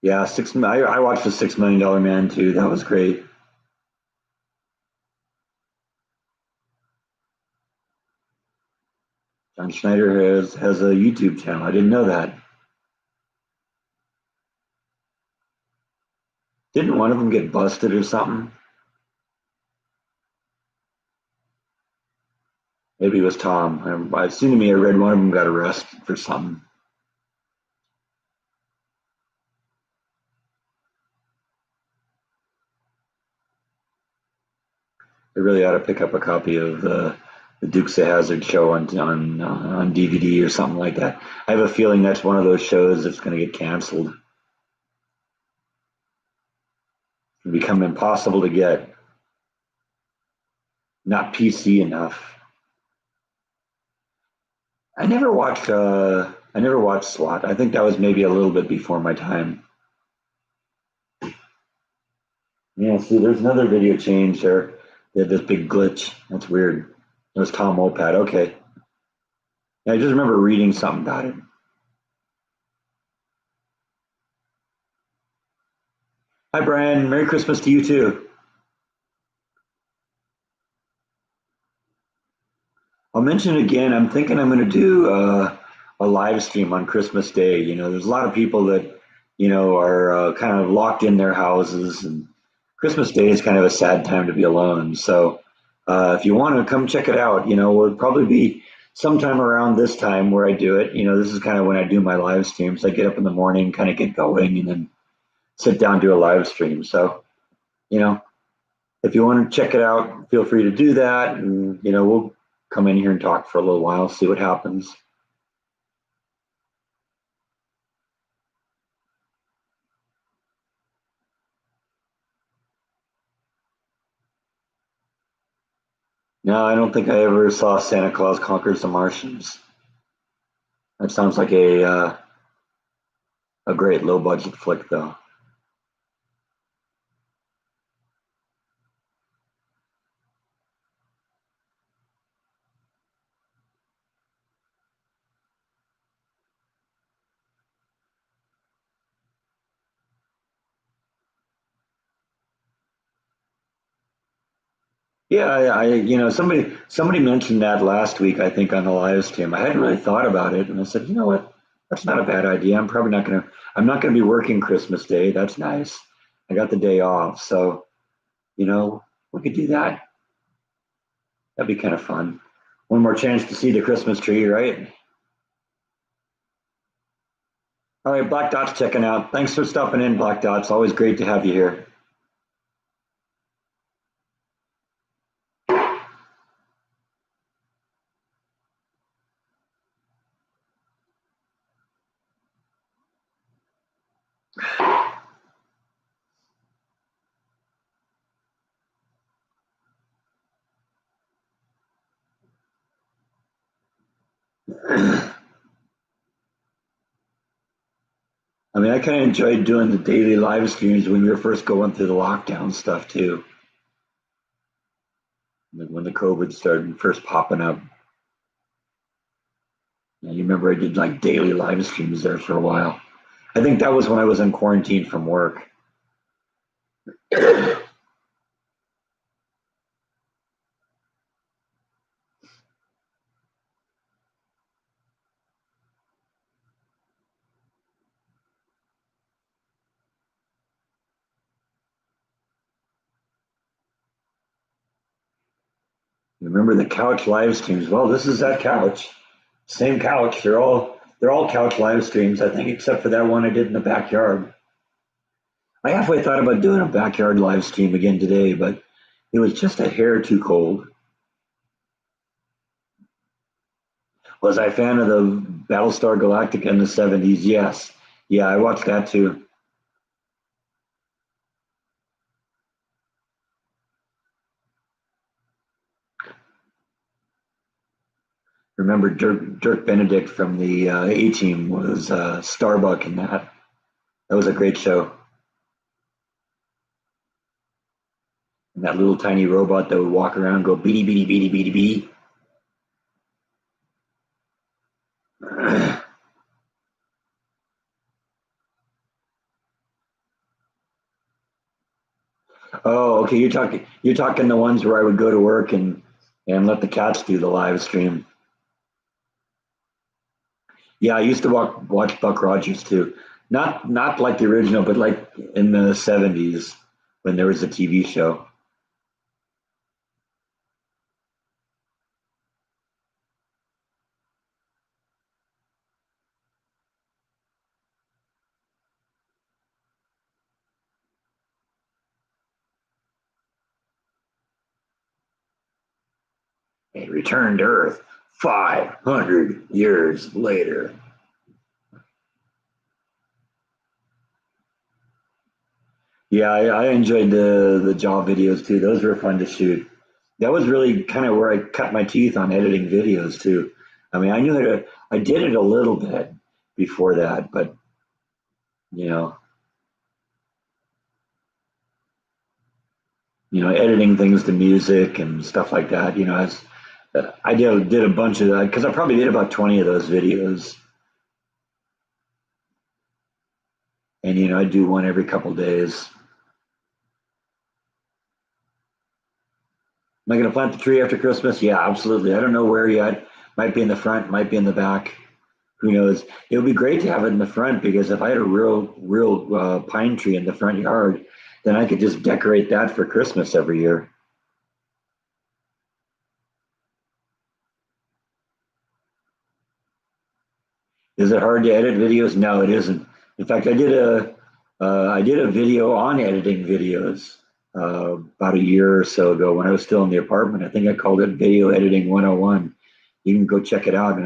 Yeah, I watched the $6 Million Man too. That was great. John Schneider has a YouTube channel. I didn't know that. Didn't one of them get busted or something? Maybe it was Tom. It seemed to me I read one of them got arrested for something. I really ought to pick up a copy of the Dukes of Hazzard show on DVD or something like that. I have a feeling that's one of those shows that's going to get canceled and become impossible to get. Not PC enough. I never watched SWAT. I think that was maybe a little bit before my time. Yeah, see, there's another video change there. They had this big glitch. That's weird. It was Tom Mopat. Okay. Yeah, I just remember reading something about it. Hi, Brian. Merry Christmas to you too. I'll mention again. I'm thinking I'm going to do a live stream on Christmas Day. You know, there's a lot of people that are kind of locked in their houses, and Christmas Day is kind of a sad time to be alone. So, if you want to come check it out, it'll probably be sometime around this time where I do it. This is kind of when I do my live streams. I get up in the morning, kind of get going, and then sit down do a live stream. So, you know, if you want to check it out, feel free to do that. And, we'll come in here and talk for a little while, see what happens. No, I don't think I ever saw Santa Claus Conquers the Martians. That sounds like a great low budget flick, though. Yeah, somebody mentioned that last week, I think, on the live stream. I hadn't really thought about it, and I said, you know what? That's not a bad idea. I'm not gonna be working Christmas Day. That's nice. I got the day off, so we could do that. That'd be kind of fun. One more chance to see the Christmas tree, right? All right, Black Dot's checking out. Thanks for stopping in, Black Dot. It's always great to have you here. I mean, I kind of enjoyed doing the daily live streams when we were first going through the lockdown stuff too. When the COVID started first popping up. You remember I did like daily live streams there for a while. I think that was when I was in quarantine from work. Remember the couch live streams? Well, this is that couch. Same couch. They're all couch live streams, I think, except for that one I did in the backyard. I halfway thought about doing a backyard live stream again today, but it was just a hair too cold. Was I a fan of the Battlestar Galactica in the 70s? Yes. Yeah, I watched that too. Remember Dirk Benedict from the A Team was Starbuck in that. That was a great show. And that little tiny robot that would walk around and go beady beady beady beady beady. Oh, okay. You're talking the ones where I would go to work and let the cats do the live stream. Yeah, I used to watch Buck Rogers too. Not like the original, but like in the 70s when there was a TV show. He returned to Earth 500 years later. Yeah, I enjoyed the Jaw videos too. Those were fun to shoot. That was really kind of where I cut my teeth on editing videos too. I mean, I did it a little bit before that, but you know, editing things to music and stuff like that. I did a bunch of that because I probably did about 20 of those videos, and I do one every couple days. Am I going to plant the tree after Christmas? Yeah, absolutely. I don't know where yet. Might be in the front, might be in the back. Who knows? It would be great to have it in the front because if I had a real pine tree in the front yard, then I could just decorate that for Christmas every year. Is it hard to edit videos? No, it isn't. In fact, I did a video on editing videos. about a year or so ago when I was still in the apartment. I think I called it Video Editing 101. You can go check it out.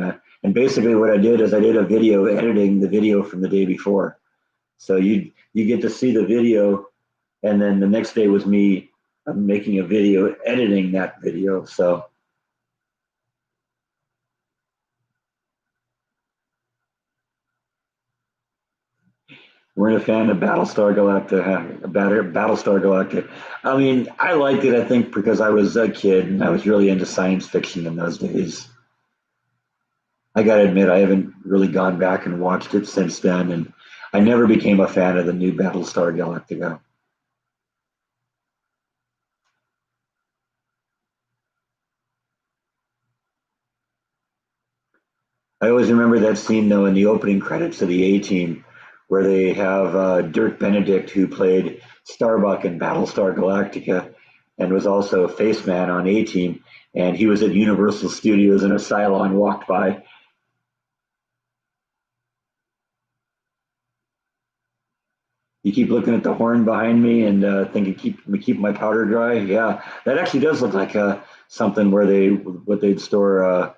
And basically what I did is I did a video editing the video from the day before. So you get to see the video, and then the next day was me making a video editing that video. So we're a fan of Battlestar Galactica. Battlestar Galactica. I mean, I liked it. I think because I was a kid and I was really into science fiction in those days. I got to admit, I haven't really gone back and watched it since then, and I never became a fan of the new Battlestar Galactica. I always remember that scene though in the opening credits of the A Team, where they have Dirk Benedict, who played Starbuck in Battlestar Galactica, and was also a face man on A Team, and he was at Universal Studios and a Cylon walked by. You keep looking at the horn behind me and thinking keep my powder dry. Yeah, that actually does look like something where they'd store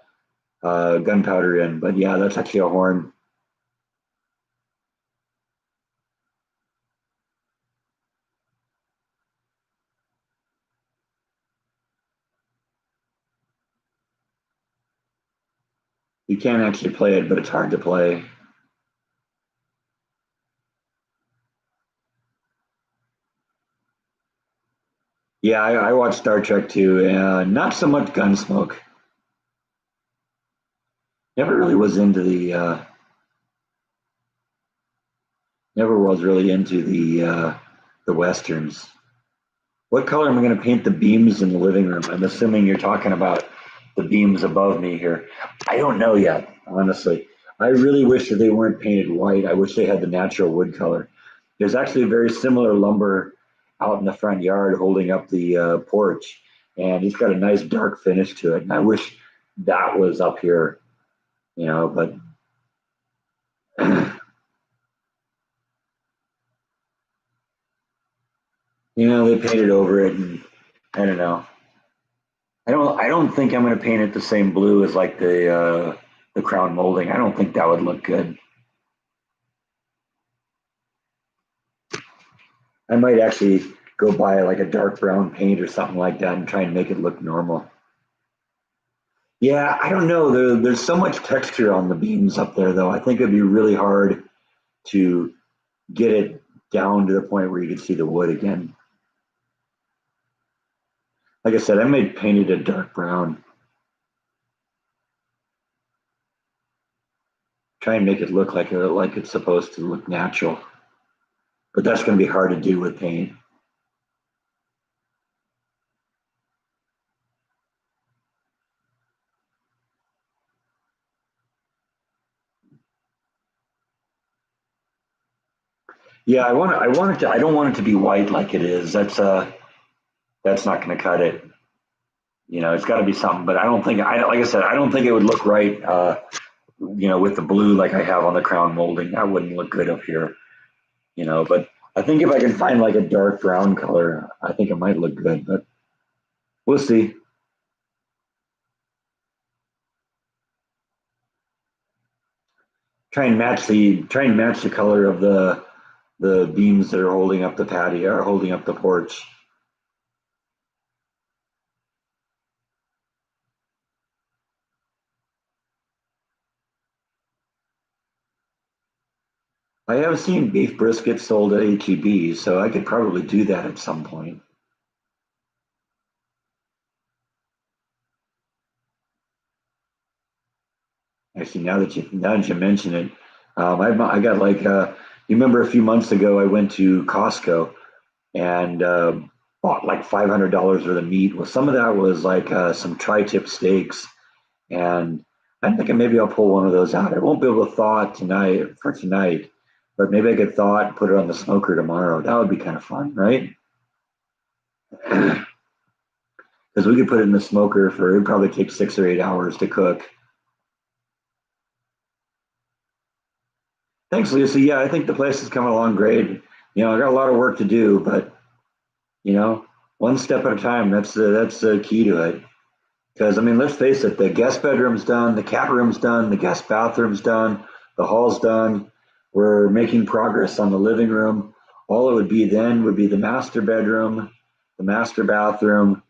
gunpowder in. But yeah, that's actually a horn. You can actually play it, but it's hard to play. Yeah, I watched Star Trek too. Not so much Gunsmoke. Never really was into never was really into the westerns. What color am I going to paint the beams in the living room? I'm assuming you're talking about the beams above me here. I don't know yet, honestly. I really wish that they weren't painted white. I wish they had the natural wood color. There's actually a very similar lumber out in the front yard holding up the porch, and it's got a nice dark finish to it. And I wish that was up here, but they painted over it, and I don't know. I don't think I'm going to paint it the same blue as like the crown molding. I don't think that would look good. I might actually go buy like a dark brown paint or something like that and try and make it look normal. Yeah, I don't know. There's so much texture on the beams up there, though. I think it'd be really hard to get it down to the point where you could see the wood again. Like I said, I might paint it a dark brown. Try and make it look like it's supposed to look natural. But that's going to be hard to do with paint. Yeah, I want it to. I don't want it to be white like it is. That's not going to cut it. It's got to be something. But I don't think. Like I said, I don't think it would look right. With the blue like I have on the crown molding, that wouldn't look good up here. But I think if I can find like a dark brown color, I think it might look good. But we'll see. Try and match the color of the beams that are holding up the patio or holding up the porch. I have seen beef brisket sold at HEB, so I could probably do that at some point. Actually, now that you mention it, I got like you remember a few months ago I went to Costco and bought like $500 worth of meat. Well, some of that was like some tri-tip steaks, and I'm thinking maybe I'll pull one of those out. I won't be able to thaw it tonight, but maybe I could thaw it and put it on the smoker tomorrow. That would be kind of fun, right? Because we could put it in the smoker it'd probably take 6 or 8 hours to cook. Thanks, Lisa. Yeah, I think the place is coming along great. I got a lot of work to do, but You know, one step at a time. That's the key to it. Because I mean, let's face it, the guest bedroom's done, the cat room's done, the guest bathroom's done, the hall's done. We're making progress on the living room. All it would be then would be the master bedroom, the master bathroom,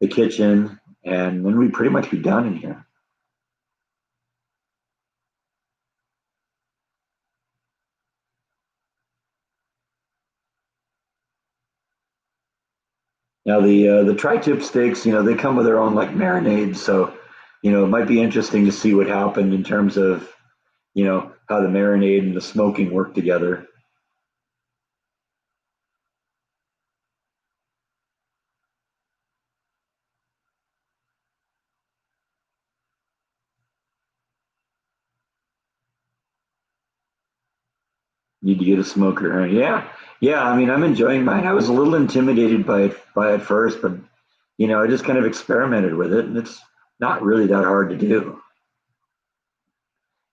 the kitchen, and then we'd pretty much be done in here. Now the tri-tip steaks, they come with their own like marinade, so it might be interesting to see what happened in terms of how the marinade and the smoking work together. Need to get a smoker, huh? Yeah, yeah. I mean, I'm enjoying mine. I was a little intimidated by it first, but I just kind of experimented with it, and it's not really that hard to do.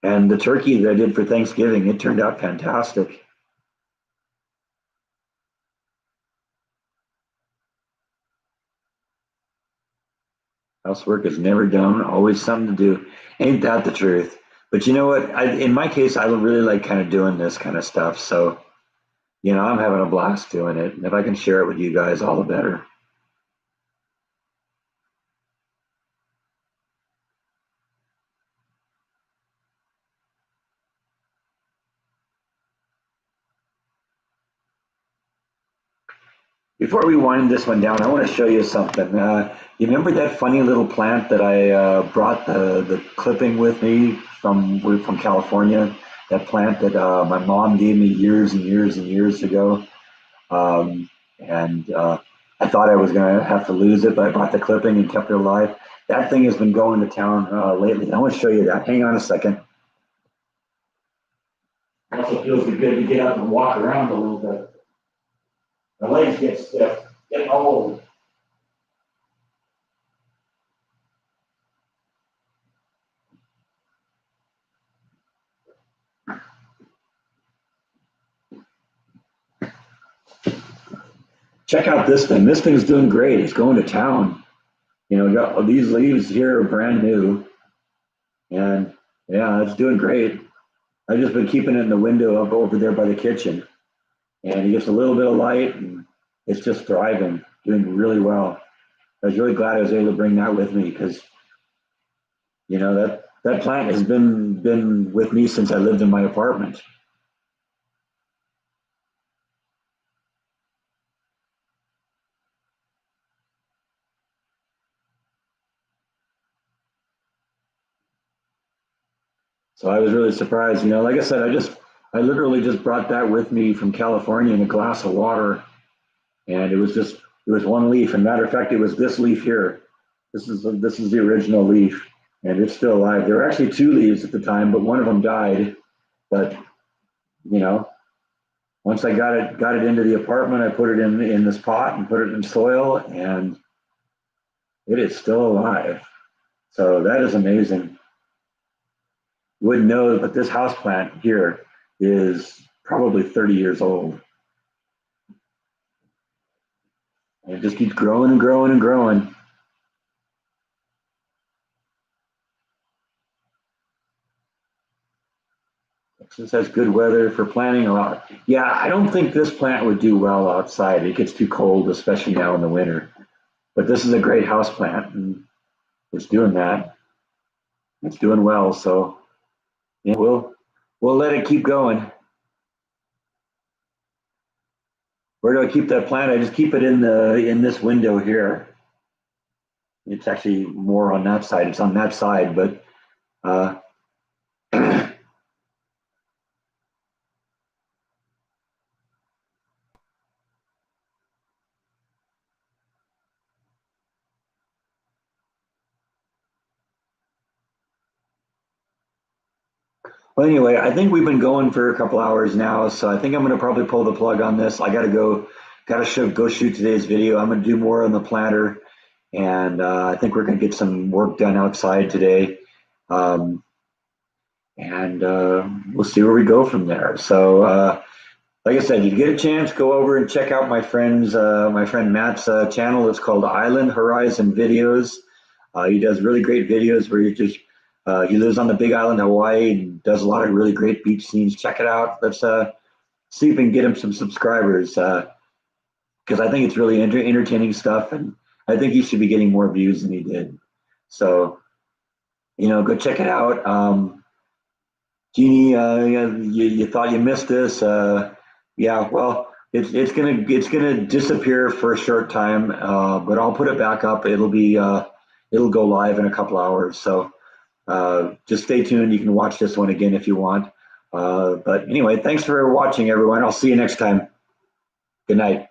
And the turkey that I did for Thanksgiving, it turned out fantastic. Housework is never done, always something to do. Ain't that the truth? But you know what? In my case, I really like kind of doing this kind of stuff. So, I'm having a blast doing it. And if I can share it with you guys, all the better. Before we wind this one down, I want to show you something. You remember that funny little plant that I brought the clipping with me from California? That plant that my mom gave me years and years and years ago. And I thought I was going to have to lose it, but I brought the clipping and kept it alive. That thing has been going to town lately. I want to show you that. Hang on a second. It also feels good to get up and walk around a little bit. My legs get stiff, getting old. Check out this thing. This thing's doing great. It's going to town. Got these leaves here are brand new, and yeah, it's doing great. I've just been keeping it in the window up over there by the kitchen, and it gets a little bit of light, and it's just thriving, doing really well. I was really glad I was able to bring that with me because that plant has been with me since I lived in my apartment. So I was really surprised. Like I said, I literally just brought that with me from California in a glass of water, and it was one leaf. And matter of fact, it was this leaf here. This is the original leaf, and it's still alive. There were actually two leaves at the time, but one of them died. But you know, once I got it into the apartment, I put it in this pot and put it in soil, and it is still alive. So that is amazing. You wouldn't know, but this house plant here is probably 30 years old. And it just keeps growing and growing and growing. Texas has good weather for planting a lot. Yeah, I don't think this plant would do well outside. It gets too cold, especially now in the winter. But this is a great house plant, and it's doing that. It's doing well. So yeah, we'll let it keep going. Where do I keep that plant? I just keep it in this window here. It's actually more on that side. It's on that side, but uh, well, anyway, I think we've been going for a couple hours now, so I think I'm going to probably pull the plug on this. I got to go shoot today's video. I'm going to do more on the planter, and I think we're going to get some work done outside today, um, and we'll see where we go from there. So like I said, you get a chance, go over and check out my friend Matt's channel. It's called Island Horizon Videos. He does really great videos where he lives on the Big Island, Hawaii, and does a lot of really great beach scenes. Check it out. Let's see if we can get him some subscribers because I think it's really entertaining stuff, and I think he should be getting more views than he did. So, go check it out. Jeannie, you thought you missed this. Yeah, well, it's gonna disappear for a short time, but I'll put it back up. It'll go live in a couple hours. So just stay tuned. You can watch this one again if you want. But anyway, thanks for watching, everyone. I'll see you next time. Good night.